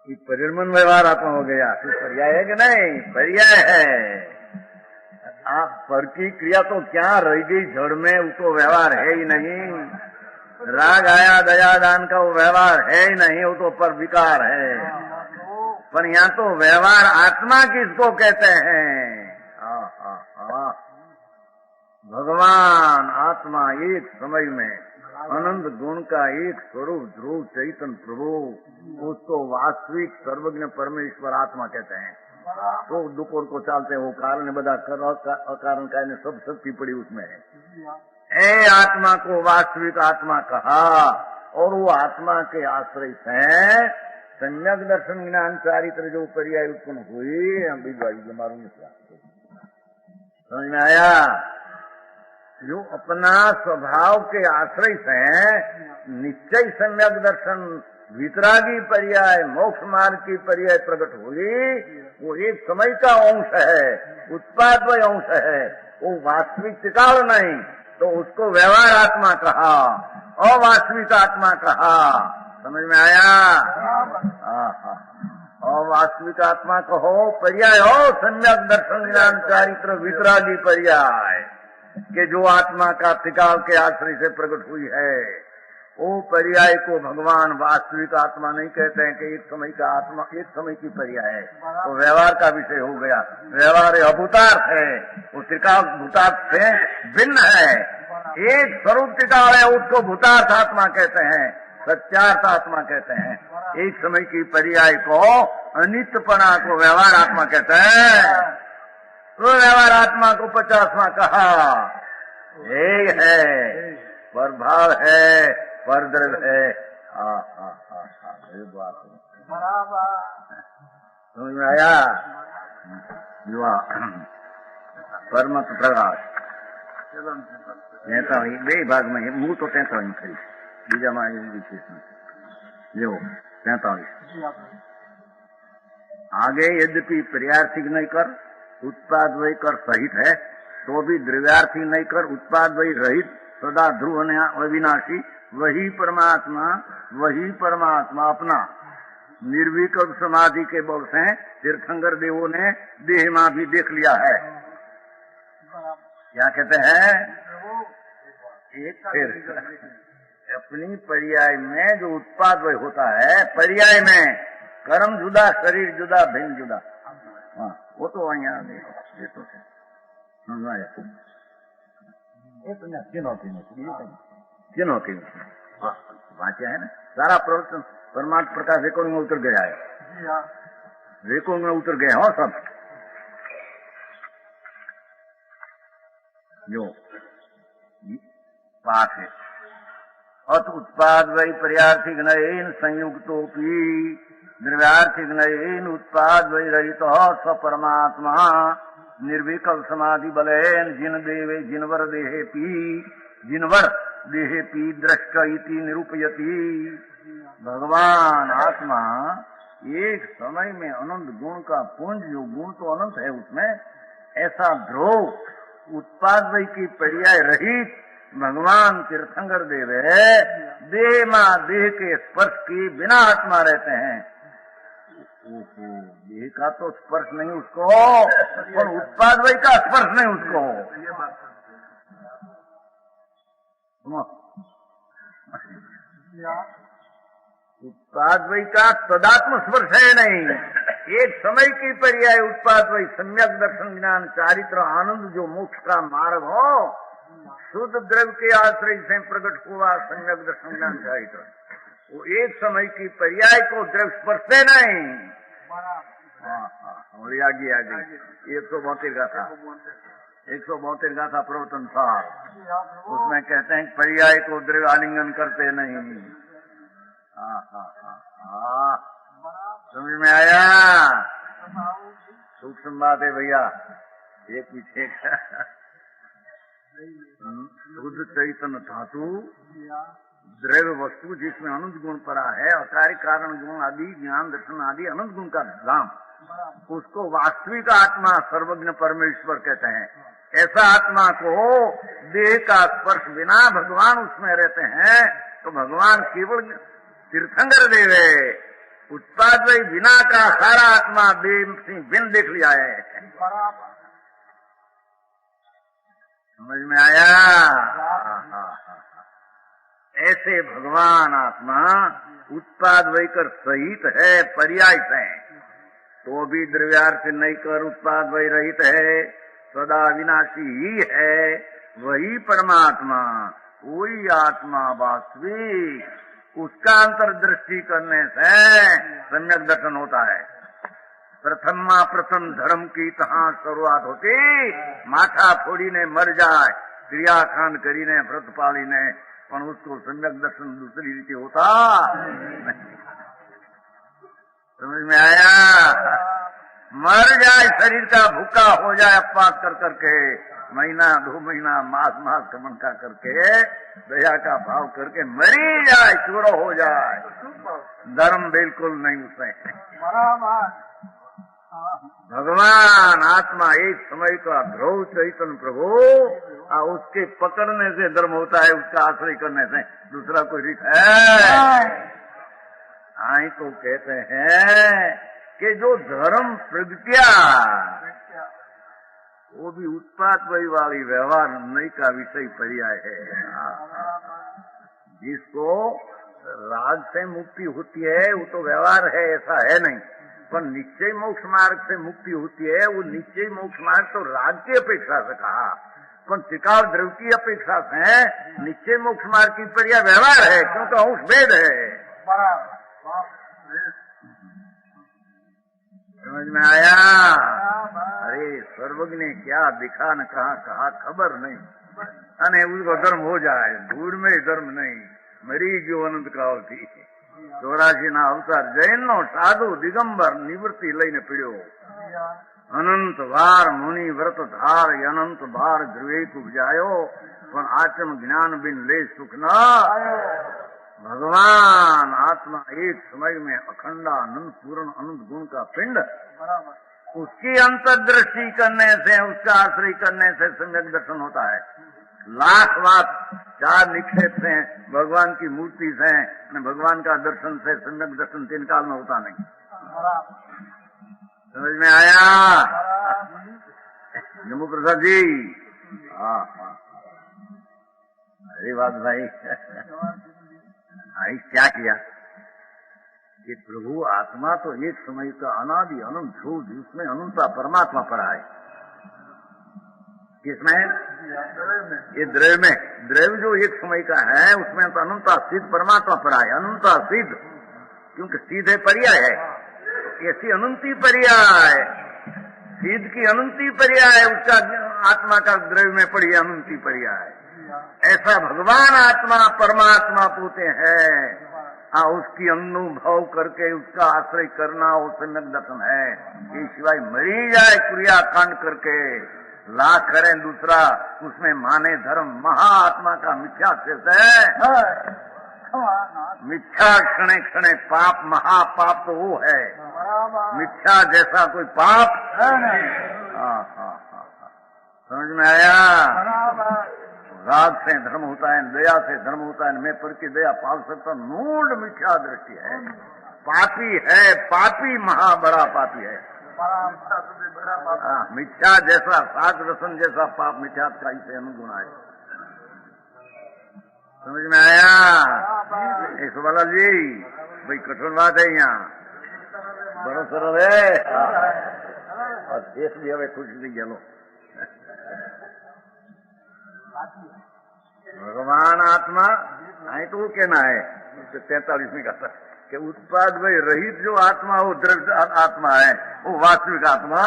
ये परिणमन व्यवहार आत्मा हो गया। तो पर्याय है कि नहीं? पर्याय है। आप पर की क्रिया तो क्या रह गई जड़ में, वो तो व्यवहार है ही नहीं। राग आया दया दान का वो व्यवहार है ही नहीं, वो तो पर विकार है। पर यहाँ तो व्यवहार आत्मा किसको कहते हैं? भगवान आत्मा एक समय में अनंत गुण का एक स्वरूप ध्रुव चैतन्य प्रभु, उसको वास्तविक सर्वज्ञ परमेश्वर आत्मा कहते हैं। तो दुकोर को चालते वो कारण बदा कर अकारण का सब शक्ति पड़ी उसमें है। ए आत्मा को वास्तविक आत्मा कहा, और वो आत्मा के आश्रय से सम्यक दर्शन ज्ञान चारित्र जो पर्याय उत्पन्न हुई, हम बीजवाई मारूंगे समझ में आया? जो अपना स्वभाव के आश्रय से निश्चय सम्यक दर्शन वितरागी पर्याय मोक्ष मार्ग की पर्याय प्रकट हुई, वो एक समय का अंश है, उत्पाद वही अंश है, वो वास्तविक टिकाव नहीं, तो उसको व्यवहार आत्मा कहा, अवास्तविक आत्मा कहा। समझ में आया? अवास्तविक आत्मा कहो, पर्याय हो सम्यक दर्शन ज्ञान चारित्र वितरागी पर्याय कि जो आत्मा का टिकाव के आश्रय से प्रकट हुई है, वो पर्याय को भगवान वास्तविक आत्मा नहीं कहते हैं कि एक समय का आत्मा एक समय की पर्याय है, तो व्यवहार का विषय हो गया। व्यवहार अभूतार्थ है, वो त्रिकाल भूतार्थ से भिन्न है। एक स्वरूप टिकाव है, उसको भूतार्थ आत्मा कहते हैं, सत्यार्थ आत्मा कहते हैं। एक समय की पर्याय को अनित्यपना को व्यवहार आत्मा कहते हैं। तो व्यवहार आत्मा को 50वां कहा, एक है, पर भाव है, पर द्रव्य है। बात समझ में आया? युवा परमत प्रकाश 43 बे भाग में मुंह तो 43 खरी बीजा में लो 43 आगे यद्यपि पर्यार्थी नहीं कर उत्पाद वही कर सहित है, तो भी द्रव्यार्थी नहीं कर उत्पाद वही रहित सदा ध्रुव अविनाशी वही परमात्मा अपना निर्विकल्प समाधि के बल से तीर्थंकर देवों ने देह में भी देख लिया है। क्या कहते हैं? एक फिर अपनी पर्याय में जो उत्पाद वही होता है, पर्याय में कर्म जुदा शरीर जुदा भिन्न जुदा, हाँ वो तो वही ये तो है। किनो वाक्य है ना, सारा प्रवचन परमात्मा प्रकाश रेकॉर्डिंग में उतर गया है, रेकॉर्डिंग में उतर गए हो सब। जो पाठ है अत उत्पाद वही पर्यार्थी नयन संयुक्तोपी द्रव्यार्थिक नयन उत्पाद वही रहित स परमात्मा निर्विकल्प समाधि बलेन जिनवर देहे पी दृष्ट इति निरूपयति। भगवान आत्मा एक समय में अनंत गुण का पुंज, जो गुण तो अनंत है उसमें, ऐसा ध्रुव उत्पाद वही की पर्याय रहित भगवान तीर्थंकर देव है, देह मां देह के स्पर्श के बिना आत्मा रहते हैं। देह का तो स्पर्श नहीं उसको, पर उत्पाद वही का स्पर्श नहीं उसको। उत्पाद वही का तदात्म स्पर्श है नहीं, एक समय की पर्याय उत्पाद वही सम्यक दर्शन ज्ञान चारित्र आनंद जो मोक्ष का मार्ग हो, शुद्ध द्रव्य के आश्रय से प्रकट हुआ सम्यक दर्शन ज्ञान चारित्र, वो एक समय की पर्याय को द्रव्य स्पर्शे नहीं। और आगे 172 का था 172 गाथा प्रवर्तन सार, उसमें कहते हैं पर्याय को द्रव्य आलिंगन करते नहीं। समझ में आया? सूक्ष्म बात है भैया, एक पीछे शुद्ध चैतन्य धातु द्रव्य वस्तु जिसमें अनंत गुण परा है, अकार्य कारण गुण आदि ज्ञान दर्शन आदि अनंत गुण का धाम, उसको वास्तविक आत्मा सर्वज्ञ परमेश्वर कहते हैं। ऐसा आत्मा को देह का स्पर्श बिना भगवान उसमें रहते हैं, तो भगवान केवल तीर्थंकर देव है। उत्पाद बिना का सारा आत्मा देव सिंह बिन देख लिया है। समझ में आया? ऐसे भगवान आत्मा उत्पाद वहीकर सहित है, पर्याय है, तो भी द्रव्यार्थ नहीं कर उत्पाद वही रहित है, सदा विनाशी ही है। वही परमात्मा, वही आत्मा वास्तविक, उसका अंतर्दृष्टि करने से सम्यक दर्शन होता है। प्रथम धर्म की तहाँ शुरुआत होती, माथा फोड़ी ने मर जाए, क्रियाकांड करी ने व्रत पाली ने, पर उसको सम्यक दर्शन दूसरी रीति होता नहीं। समझ में आया? मर जाए, शरीर का भूखा हो जाए अपवास कर करके, महीना 2 महीना मास कमन का करके, दया का भाव करके मरी जाए, चूरो हो जाए, धर्म बिल्कुल नहीं उसमें। भगवान आत्मा एक समय का ध्रुव चैतन्य प्रभु, उसके पकड़ने से धर्म होता है, उसका आश्रय करने से दूसरा कोई रीत है? आई तो कहते हैं कि जो धर्म प्रगट्या, वो भी उत्पाद वही वाली व्यवहार नहीं का विषय पर्याय है। जिसको राग से मुक्ति होती है वो तो व्यवहार है, ऐसा है नहीं, पर निश्चय मोक्ष मार्ग से मुक्ति होती है, वो निश्चय मोक्ष मार्ग तो राग की अपेक्षा से कहा, पर टिकाव द्रव्य की अपेक्षा से निश्चय मोक्ष मार्ग की पर्याय व्यवहार है, क्योंकि अंश भेद है। समझ में आया? अरे सर्वज्ञ ने क्या दिखा न कहा खबर नहीं, अने उसको धर्म हो जाए, धूड़ में धर्म नहीं, मरी गयो अनंत काल थी। 84 ना अवतार जैन नो साधु दिगंबर निवृत्ति लईने पीड़्यो, अनंत बार मुनि व्रत धार, अनंत बार द्रवेक उपजायो, पण आचम ज्ञान बिन ले सुख न। भगवान आत्मा एक समय में अखंडानंद पूर्ण अनंत गुण का पिंड, उसकी अंतर्दृष्टि करने से, उसका आश्रय करने से सम्यक दर्शन होता है। लाख बात 4 निक्षेप से भगवान की मूर्ति से भगवान का दर्शन से सम्यक दर्शन 3 काल में होता नहीं। समझ में आया? जम्मू प्रसाद जी, अरे बात भाई, क्या किया कि प्रभु आत्मा तो एक समय का अनादि अनंत ध्रुव, जिसमें अनंता परमात्मा पड़ा है। किसमें? ये द्रव्य में। द्रव्य जो एक समय का है उसमें तो अनंता सिद्ध परमात्मा पड़ा है। अनंता सिद्ध, क्योंकि सीधे पर्याय है, ऐसी अनंती पर्याय, सिद्ध की अनंती पर्याय, उसका आत्मा का द्रव्य में पड़ी अनंती पर्याय। ऐसा भगवान आत्मा परमात्मा पोते हैं, उसकी अनुभव करके उसका आश्रय करना वो सम्यक दर्शन है। ये सिवाय मरी जाए क्रियाकांड करके, लाख करें दूसरा, उसमें माने धर्म महाआत्मा का मिथ्या शेष है। मिथ्या क्षणे क्षणे पाप, महापाप तो वो है, मिथ्या जैसा कोई पाप। समझ में आया? राग से धर्म होता है, दया से धर्म होता है, मैं पर की दया पाल सकता, मूड मिथ्या दृष्टि है। पापी है, पापी महा बड़ा पापी है। मिथ्या जैसा साग रसन जैसा पाप मिथ्या का इसे अनुगुण है। समझ में आया? एक बाला जी भाई, कठोर बात है यहाँ, बड़ा सरल है, और देश भी हमें खुश नहीं गलो। भगवान आत्मा आई तो वो कहना है 43 में कहता कि उत्पाद में रहित जो आत्मा वो द्रव्य आत्मा है, वो वास्तविक आत्मा।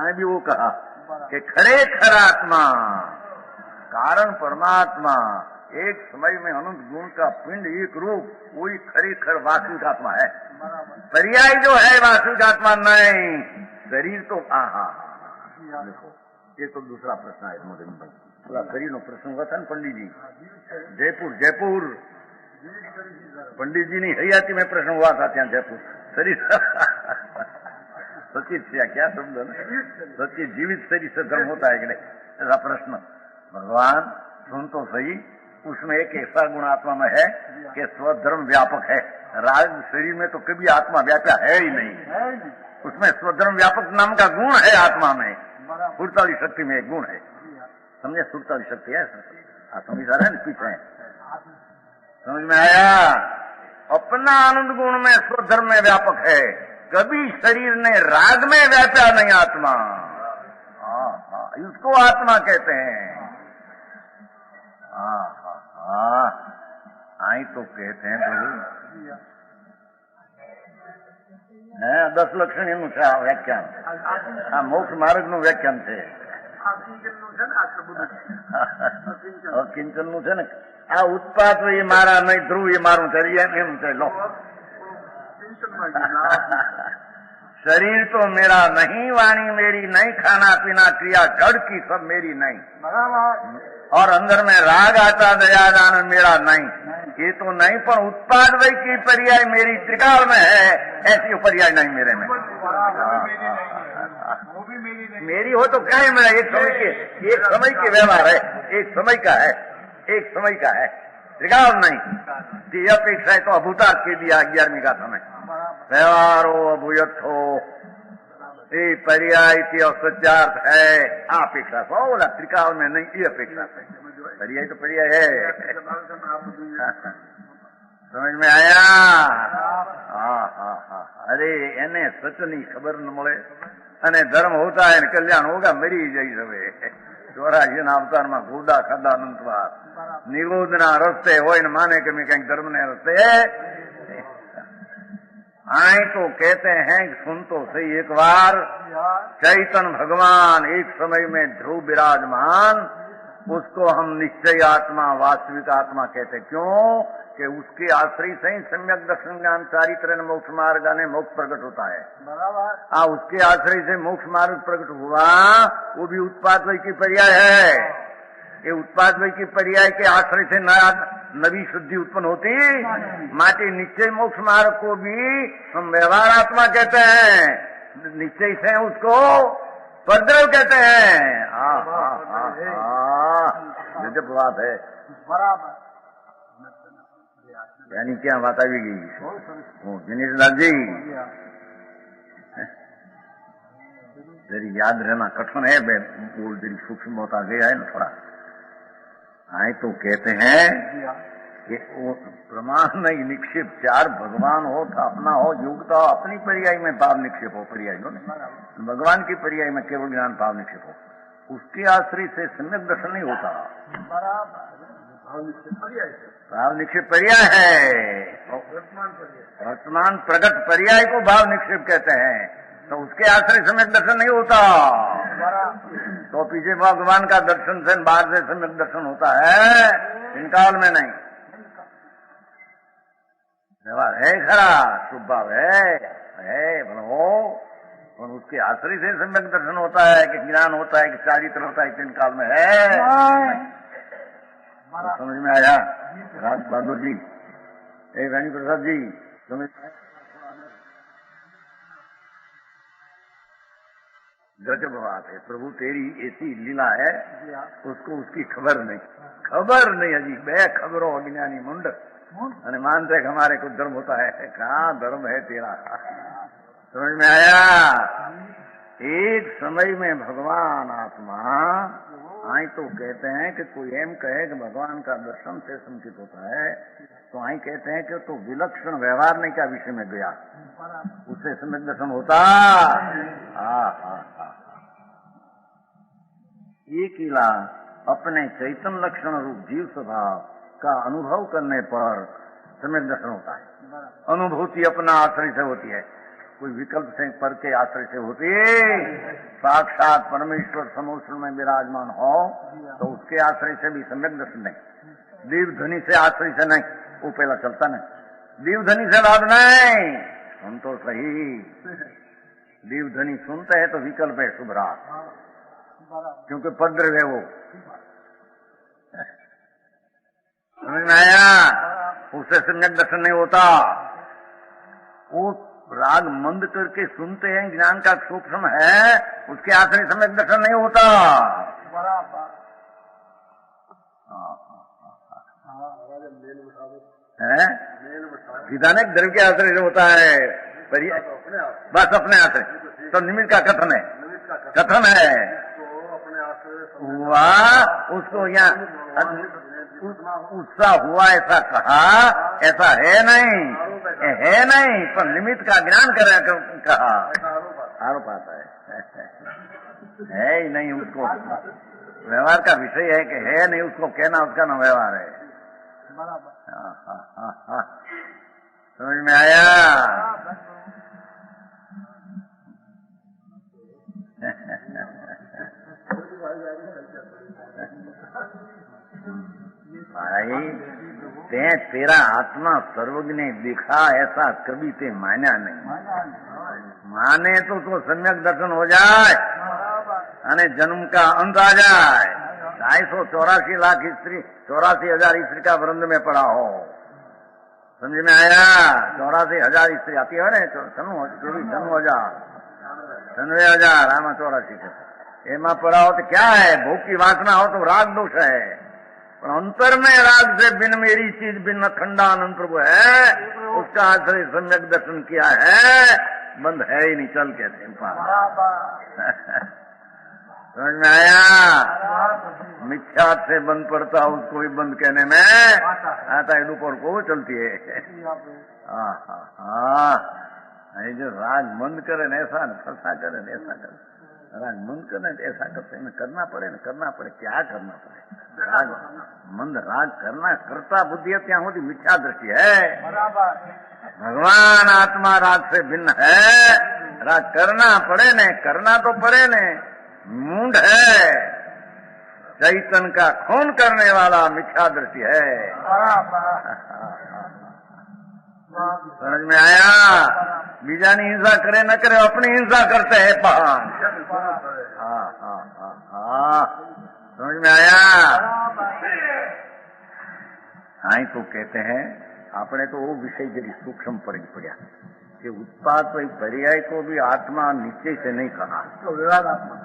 आई भी वो कहा कि खरेखर आत्मा कारण परमात्मा एक समय में अनंत गुण का पिंड एक रूप वही खरेखर वास्तविक आत्मा है। पर्याय जो है वास्तविक आत्मा नहीं, शरीर तो देखो ये तो दूसरा प्रश्न है मोदी पूरा शरीर नो प्रश्न हुआ था न पंडित जी जयपुर पंडित जी नहीं हयाती में प्रश्न हुआ था त्या जयपुर शरीर सचित से क्या शब्द सचित जीवित शरीर से धर्म होता है कि नहीं, ऐसा प्रश्न। भगवान सुन तो सही, उसमें एक ऐसा गुण आत्मा में है कि स्वधर्म व्यापक है। राज शरीर में तो कभी आत्मा व्याप्या है ही नहीं, उसमें स्वधर्म व्यापक नाम का गुण है आत्मा में। सुरताली शक्ति में एक गुण है, समझे, सुरताली शक्ति है। समझ आ रहा है पीछे समझ में आया। अपना आनंद गुण में स्वधर्म में व्यापक है, कभी शरीर ने राग में व्याप्या नहीं आत्मा। इसको आत्मा कहते हैं। आई तो कहते हैं प्रभु है 10 લક્ષણ એનું છે આ વ્યાખ્યાન, આ મોક્ષ માર્ગ નું વ્યાખ્યાન છે। કિંચન નું છે ને આ ઉત્પાદ એ મારા નહીં, ધ્રુવ એ મારું છે, એમ છે લો। शरीर तो मेरा नहीं, वाणी मेरी नहीं, खाना पीना क्रिया जड़ की सब मेरी नहीं, और अंदर में राग आता दया दान मेरा नहीं, ये तो नहीं, पर उत्पाद वही की पर्याय मेरी त्रिकाल में है, ऐसी पर्याय नहीं मेरे में। मेरी हो तो क्या है मेरा, एक समय के व्यवहार है, एक समय का है, एक समय का है, त्रिकाल नहीं। ये अपेक्षा है तो अभूतार्थ के दिया 11वीं गाथा में व्यवहारो अभूयथो ये पर्याय की सत्यार्थ है। अपेक्षा तो बोला त्रिकाल में नहीं, ये अपेक्षा है, पर्याय तो पर्याय है। समझ में आया। अरे एने सचनी खबर न મળે અને ધર્મ હોતા है कल्याण होगा मरी जई सवे। 84 ના અવતાર માં ગોડા ખાધા અનંતવાર નિરોધ ના રસ્તે હોય ને માને કે મેં કઈક ધર્મ ને રસ્તે आए तो कहते हैं, सुन तो सही एक बार, चैतन भगवान एक समय में ध्रुव विराजमान, उसको हम निश्चय आत्मा वास्तविक आत्मा कहते। क्यों कि उसके आश्रय से ही सम्यक दर्शन ज्ञान चारित्र मोक्ष मार्ग ने मोक्ष प्रकट होता है। उसके आश्रय से मोक्ष मार्ग प्रकट हुआ, वो भी उत्पाद वही की पर्याय है। ये उत्पाद वही की पर्याय के आश्रय से नवी शुद्धि उत्पन्न होती, माटी निश्चय मोक्ष मार्ग को भी हम व्यवहार आत्मा कहते हैं, निश्चय से उसको परद्रव कहते हैं। गजब बात है, यानी क्या बात आई गई दिनेश लाल जी, तेरी याद रहना कठिन है, बोल तेरी सूक्ष्म होता गया है ना थोड़ा। आए तो कहते हैं कि वो प्रमाण नहीं निक्षेप, चार भगवान हो तो अपना हो, योग्यता हो, अपनी पर्याय में भाव निक्षेप हो, पर्याय हो नहीं, भगवान की पर्याय में केवल ज्ञान भाव निक्षेप हो, उसके आश्रय से सम्यक दर्शन नहीं होता। भाव निक्षेप पर्याय है, वर्तमान प्रगट पर्याय को भाव निक्षेप कहते हैं, तो उसके आश्रय सम्यक दर्शन नहीं होता। तो पीछे भगवान का दर्शन से बाहर से सम्यक दर्शन होता है, इनकाल में नहीं। व्यवहार है खरा, शुभ भाव है बोलो, और उसके आश्रय से सम्यक दर्शन होता है कि ज्ञान होता है कि चारित्र होता है, इनकाल में है। तो समझ में आया राज बहादुर जी, रानी प्रसाद जी, समझ गजब बात है। प्रभु तेरी ऐसी लीला है, उसको उसकी खबर नहीं अजी बेखबरो अज्ञानी मुंड अने मानते हमारे कुछ धर्म होता है, कहाँ धर्म है तेरा। समझ में आया। एक समय में भगवान आत्मा आई तो कहते हैं कि कोई एम कहे कि भगवान का दर्शन से संचित होता है, तो आई कहते हैं कि तो विलक्षण व्यवहार नहीं का विषय में गया, उससे सम्यक दर्शन होता। ये किला अपने चैतन्य लक्षण रूप जीव स्वभाव का अनुभव करने पर सम्यक दर्शन होता है। अनुभूति अपना आश्रय से होती है, कोई विकल्प से पर के आश्रय से होती, साक्षात परमेश्वर समोष्ण में विराजमान हो तो उसके आश्रय से भी सम्यक दर्शन नहीं, दीव ध्वनि से आश्रय से नहीं, वो पहला चलता नहीं, दीव ध्वनि से लाभ नहीं। सुन तो सही, दीव ध्वनि सुनते हैं तो विकल्प है शुभ राग, क्योंकि पद्र है वो, समझ में आया? उससे सम्यक दर्शन नहीं होता। वो राग मंद करके सुनते हैं, ज्ञान का सूक्ष्म है, उसके आश्रय सम्यक दर्शन नहीं होता। है सीधा नहीं, द्रव्य के आश्रय से होता है, बस अपने आश्रय तो निमित्त का कथन है, कथन है हुआ, उसको यहाँ उत्साह हुआ ऐसा कहा, ऐसा है नहीं, पर निमित्त का ज्ञान कहा, आरोप आता है ही नहीं, उसको व्यवहार का विषय है कि है नहीं, उसको कहना उसका ना व्यवहार है। समझ में आया? भाई तेरा आत्मा सर्वज्ञ दिखा ऐसा कभी ते माना नहीं, माने तो सम्यक दर्शन हो जाए અને जन्म का अंत आ जाए। 284 लाख स्त्री, 84,000 स्त्री का वृंद में पड़ा हो, समझ में आया? 84,000 स्त्री आती है ने, 96,000 आमा 84 एमा पड़ा हो तो क्या है? भूख की वासना हो तो राग दोष है, पर अंतर में राग से बिन मेरी चीज बिन अखंडा आनंद प्रभु है, उसका आश्रय सम्यक दर्शन किया है, बंद है ही नहीं, चल के समझ में आया? मिथ्यात से बंद पड़ता, उसको भी बंद कहने में आता है, दोपहर को चलती है। ये जो राग बंद करे न ऐसा, फंसा करे न ऐसा करे, राग बंद करे ऐसा करते हैं, करना पड़े, क्या करना पड़े? राग मंद राग करना करता बुद्धि है, त्या होती मिथ्या दृष्टि है। भगवान आत्मा राग से भिन्न है, राग करना पड़े ने, करना तो पड़े ने, मूंढ है, चैतन का खून करने वाला मिथ्या दृष्टि है। समझ में आया? बीजानी हिंसा करे न करे, अपनी हिंसा करते हैं पान। समझ में आया? हाँ तो कहते हैं आपने तो वो विषय जरी सूक्ष्म पड़ा कि उत्पाद पर्याय को भी आत्मा निश्चय से नहीं कहा, तो व्यवहार आत्मा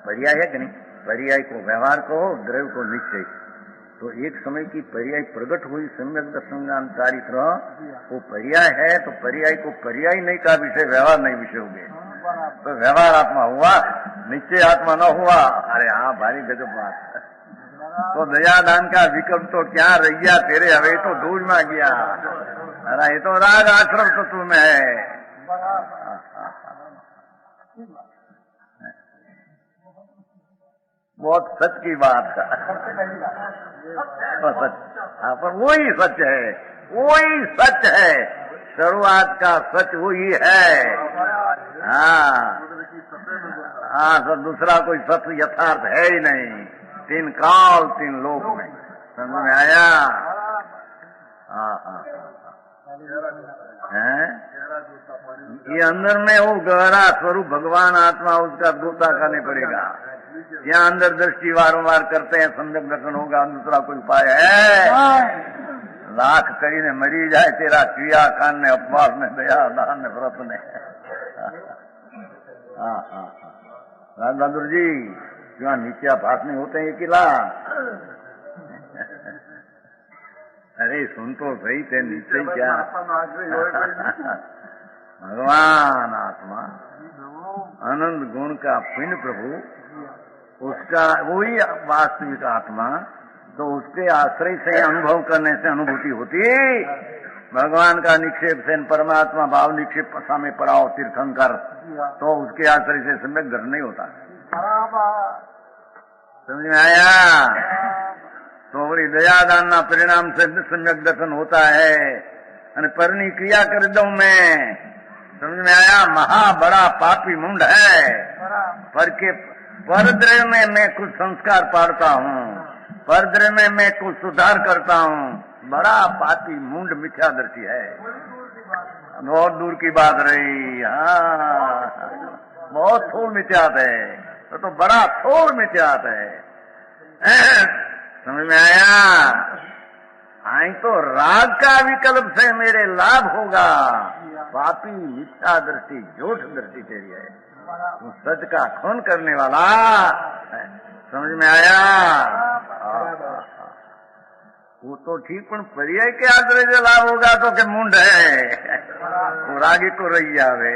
पर्याय है कि नहीं? पर्याय को व्यवहार कहो, द्रव्य को निश्चय। तो एक समय की पर्याय प्रकट हुई सम्यक दर्शन चारित्र, वो पर्याय है, तो पर्याय को पर्याय नहीं का विषय, व्यवहार नहीं विषय हो गए, तो व्यवहार आत्मा हुआ, निश्चय आत्मा न हुआ। अरे हाँ, भारी गजब बात। तो दयादान का विकल्प तो क्या रह गया तेरे, हवे तो दूर में गया। अरे ये तो राग आश्रम तो तुम्हें है। बहुत सच की बात है, सच। हाँ, पर वही सच है, वही सच है, शुरुआत का सच वही है। हाँ, तो दूसरा कोई सत्य यथार्थ है ही नहीं, 3 काल 3 लोक में। समझ में आया? ये अंदर में वो गहरा स्वरूप भगवान आत्मा, उसका दूता करने पड़ेगा। यहाँ अंदर दृष्टि वारंवार करते हैं, सम्यक दर्शन होगा, दूसरा कोई उपाय है? लाख કરીને मरी जाए तेरा क्रिया कान ने, अपवास ने, दया दान ने, व्रत ने। राज बहादुर जी, क्यों नीचा भाष नहीं होते हैं किला? अरे सुन तो सही थे, नीचे क्या? भगवान आत्मा आनंद गुण का पिंड प्रभु, उसका वही वास्तविक आत्मा, तो उसके आश्रय से अनुभव करने से अनुभूति होती। भगवान का निक्षेप से परमात्मा भाव निक्षेप सामने पड़ाओ तीर्थंकर, तो उसके आश्रय से सम्यक दर्शन नहीं होता। समझ में आया? तो बड़ी दयादान परिणाम से सम्यक दर्शन होता है। અને પરની ક્રિયા કરી દઉં मैं, समझ में आया? महा बड़ा पापी मुंड है, पर के परद्रव्य में मैं कुछ संस्कार पाड़ता हूँ, परद्रव्य में मैं कुछ सुधार करता हूँ। बड़ा पापी मुंड मिथ्या दृष्टि है, बहुत दूर की बात रही। हाँ, बहुत थोड़ मिथ्यात है, तो बड़ा थोड़ मिथ्यात है। समझ में आया? आई तो राग का विकल्प से मेरे लाभ होगा। पापी मिथ्या दृष्टि, झूठ दृष्टि तेरी है, तू सच का खून करने वाला। समझ में आया? वो तो ठीक, पण पर्याय के आश्रय से लाभ होगा तो के मुंड है, वो रागी को रही आवे।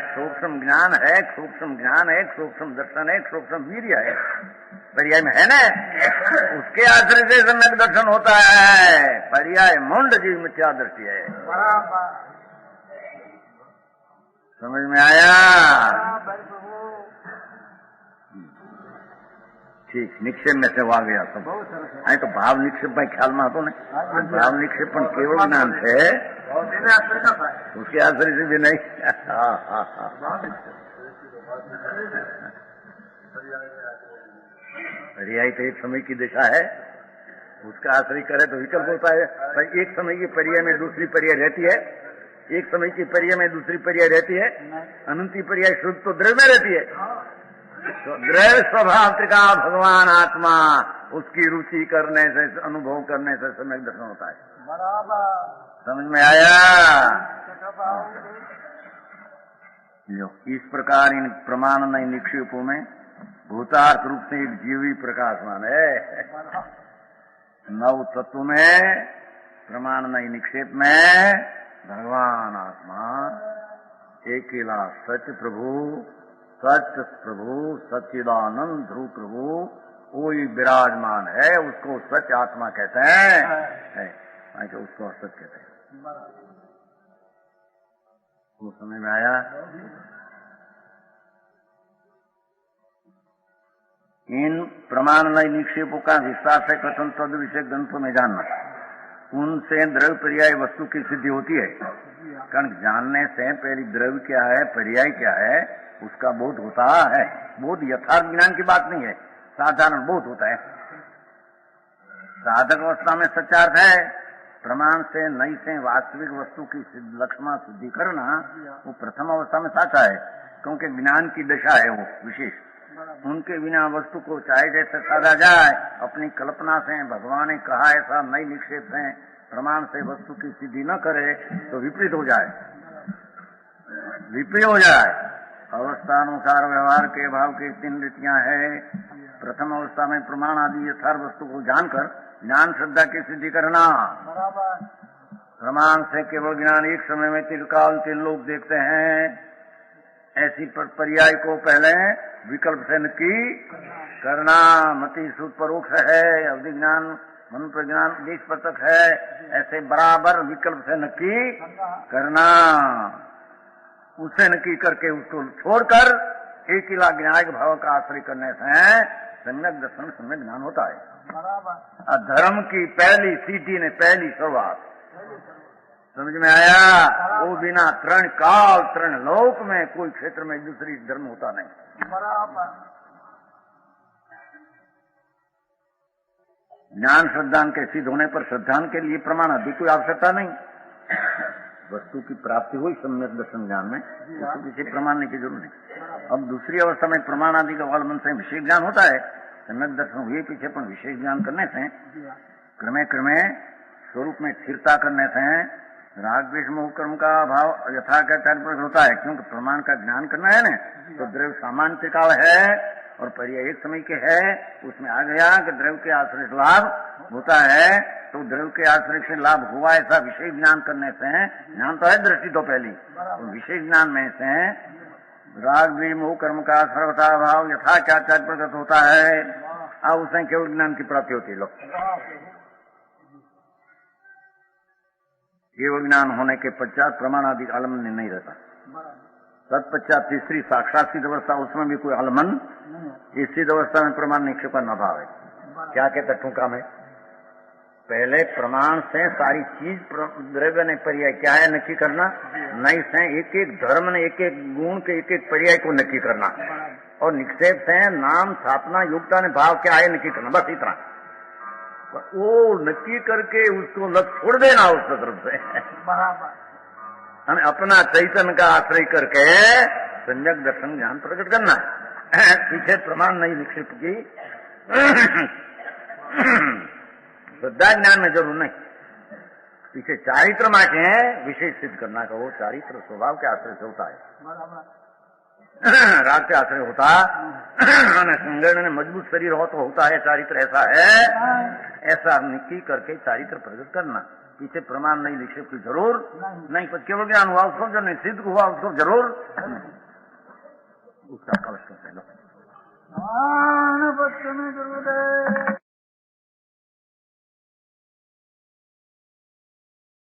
सूक्ष्म ज्ञान है, सूक्ष्म ज्ञान है, सूक्ष्म दर्शन है, सूक्ष्म वीर्य है, पर्याय में है ना, उसके आश्रय से सम्यक दर्शन होता है। पर्याय मुंड जीव मिथ्या दृष्टि है। समझ में आया? ठीक, निक्षेप में से आ गया सब। आई तो भाव निक्षेप भाई ख्याल में હતો ને, भाव निक्षेप પણ કેવળ જ્ઞાન છે, उसके आश्रय से भी नहीं। पर्याय तो एक समय की दिशा है, उसका आश्रय करे तो विकल्प होता है। पर एक समय की पर्याय में दूसरी पर्याय रहती है, एक समय की पर्याय में दूसरी पर्याय रहती है, अनंती पर्याय शुद्ध तो द्रव्य में रहती है। तो द्रव्य स्वभाव त्रिका भगवान आत्मा, उसकी रुचि करने से, अनुभव करने से सम्यक दर्शन होता है। समझ में आया? इस प्रकार इन प्रमाण नई निक्षेपों में भूतार्थ रूप से एक जीवी प्रकाशमान है। नव तत्व में, प्रमाण नई निक्षेप में भगवान आत्मा अकेला सच प्रभु, सच प्रभु, सच्चिदानंद ध्रुव प्रभु, वही विराजमान है, उसको सच आत्मा कहते हैं, तो उसको असत कहते हैं। वो समझ में आया? इन प्रमाण नई निक्षेपों का विस्तार से कथन तद विषय ग्रंथों में जानना, उनसे द्रव्य पर्याय वस्तु की सिद्धि होती है। कारण जानने से पहले द्रव्य क्या है, पर्याय क्या है, उसका बोध होता है। बोध यथार्थ ज्ञान की बात नहीं है, साधारण बोध होता है। साधक अवस्था में सच्चार्थ है, प्रमाण से नई से वास्तविक वस्तु की लक्ष्मा सिद्धि करना वो प्रथम अवस्था में साचा है, क्योंकि ज्ञान की दशा है वो विशेष। उनके बिना वस्तु को चाहे जैसे साधा जाए, अपनी कल्पना से भगवान ने कहा ऐसा नई निक्षेप से प्रमाण से वस्तु की सिद्धि न करे तो विपरीत हो जाए, विपरीत हो जाए। अवस्थानुसार व्यवहार के भाव की तीन रीतियां है। प्रथम अवस्था में प्रमाण आदि यथार्थ वस्तु को जानकर ज्ञान श्रद्धा की सिद्धि करना। प्रमाण से केवल ज्ञान एक समय में त्रिकाल तीन लोग देखते हैं, ऐसी पर्याय को पहले विकल्प से नक्की करना। मति सूत्र परोक्ष है, अवधि ज्ञान मन प्रज्ञान देश प्रत्यक्ष है, ऐसे बराबर विकल्प से नक्की करना। उसे नक्की करके उसको छोड़कर एक ही ज्ञायक भाव का आश्रय करने से सम्यक दर्शन, सम्यक ज्ञान होता है। धर्म की पहली सीढ़ी ने पहली शुरुआत, समझ में आया? वो बिना तृण काल तृण लोक में कोई क्षेत्र में दूसरी धर्म होता नहीं। ज्ञान श्रद्धान के सिद्ध होने पर श्रद्धान के लिए प्रमाण आदि कोई आवश्यकता नहीं। वस्तु की प्राप्ति हुई सम्यक दर्शन ज्ञान में, उसको किसी प्रमाण की जरूरत नहीं। अब दूसरी अवस्था में प्रमाण आदि का अवलंबन से विशेष ज्ञान होता है। सम्यक दर्शन हुए पीछे पर विशेष ज्ञान करने से क्रमे क्रमे स्वरूप में स्थिरता करने से राग द्वेष मोह कर्म का अभाव यथार्थ होता है। क्योंकि प्रमाण का ज्ञान करना है ना, तो द्रव्य सामान्य काल है और पर्याय एक समय के है। उसमें आ गया कि द्रव्य के आश्रय से लाभ होता है, तो द्रव्य के आश्रय से लाभ हुआ ऐसा विशेष ज्ञान करने से, ज्ञान तो है दृष्टि तो पहली, तो विशेष ज्ञान में से राग द्वेष मोह कर्म का सर्वथा अभाव यथार्थ प्रकट होता है। अब उसमें केवल ज्ञान की प्राप्ति होती है। लोग केवल ज्ञान होने के पश्चात प्रमाण आदि आलम्बन नहीं रहता। तत्पश्चात तीसरी साक्षात सिद्ध अवस्था, उसमें भी कोई आलम्बन। इस सिद्ध अवस्था में प्रमाण निक्षेप का अभाव है। क्या कहते ठूका में पहले प्रमाण से सारी चीज द्रव्य ने पर्याय क्या है नक्की करना, नहीं से एक एक धर्म ने एक एक गुण के एक एक पर्याय को नक्की करना, और निक्षेप से नाम स्थापना योग्यता ने भाव क्या है नक्की करना, बस इतना। वो नक्की करके उसको लग छोड़ देना उस तरफ से, हमें अपना चैतन्य का आश्रय करके सम्यक दर्शन ज्ञान प्रकट करना है। पीछे प्रमाण नहीं निक्षेप की श्रद्धा ज्ञान में जरूर नहीं, पीछे चारित्र माँ के विशेष सिद्ध करना का, वो चारित्र स्वभाव के आश्रय से होता है, राग के आश्रय होता, संगठन में मजबूत शरीर हो तो होता है चारित्र, ऐसा है, ऐसा निकी करके चारित्र प्रकट करना। पीछे प्रमाण नहीं निक्षेप की जरूर नहीं, पर केवल ज्ञान हुआ उसको, जो निश्चित हुआ उसको जरूर उसका कलश करते लो।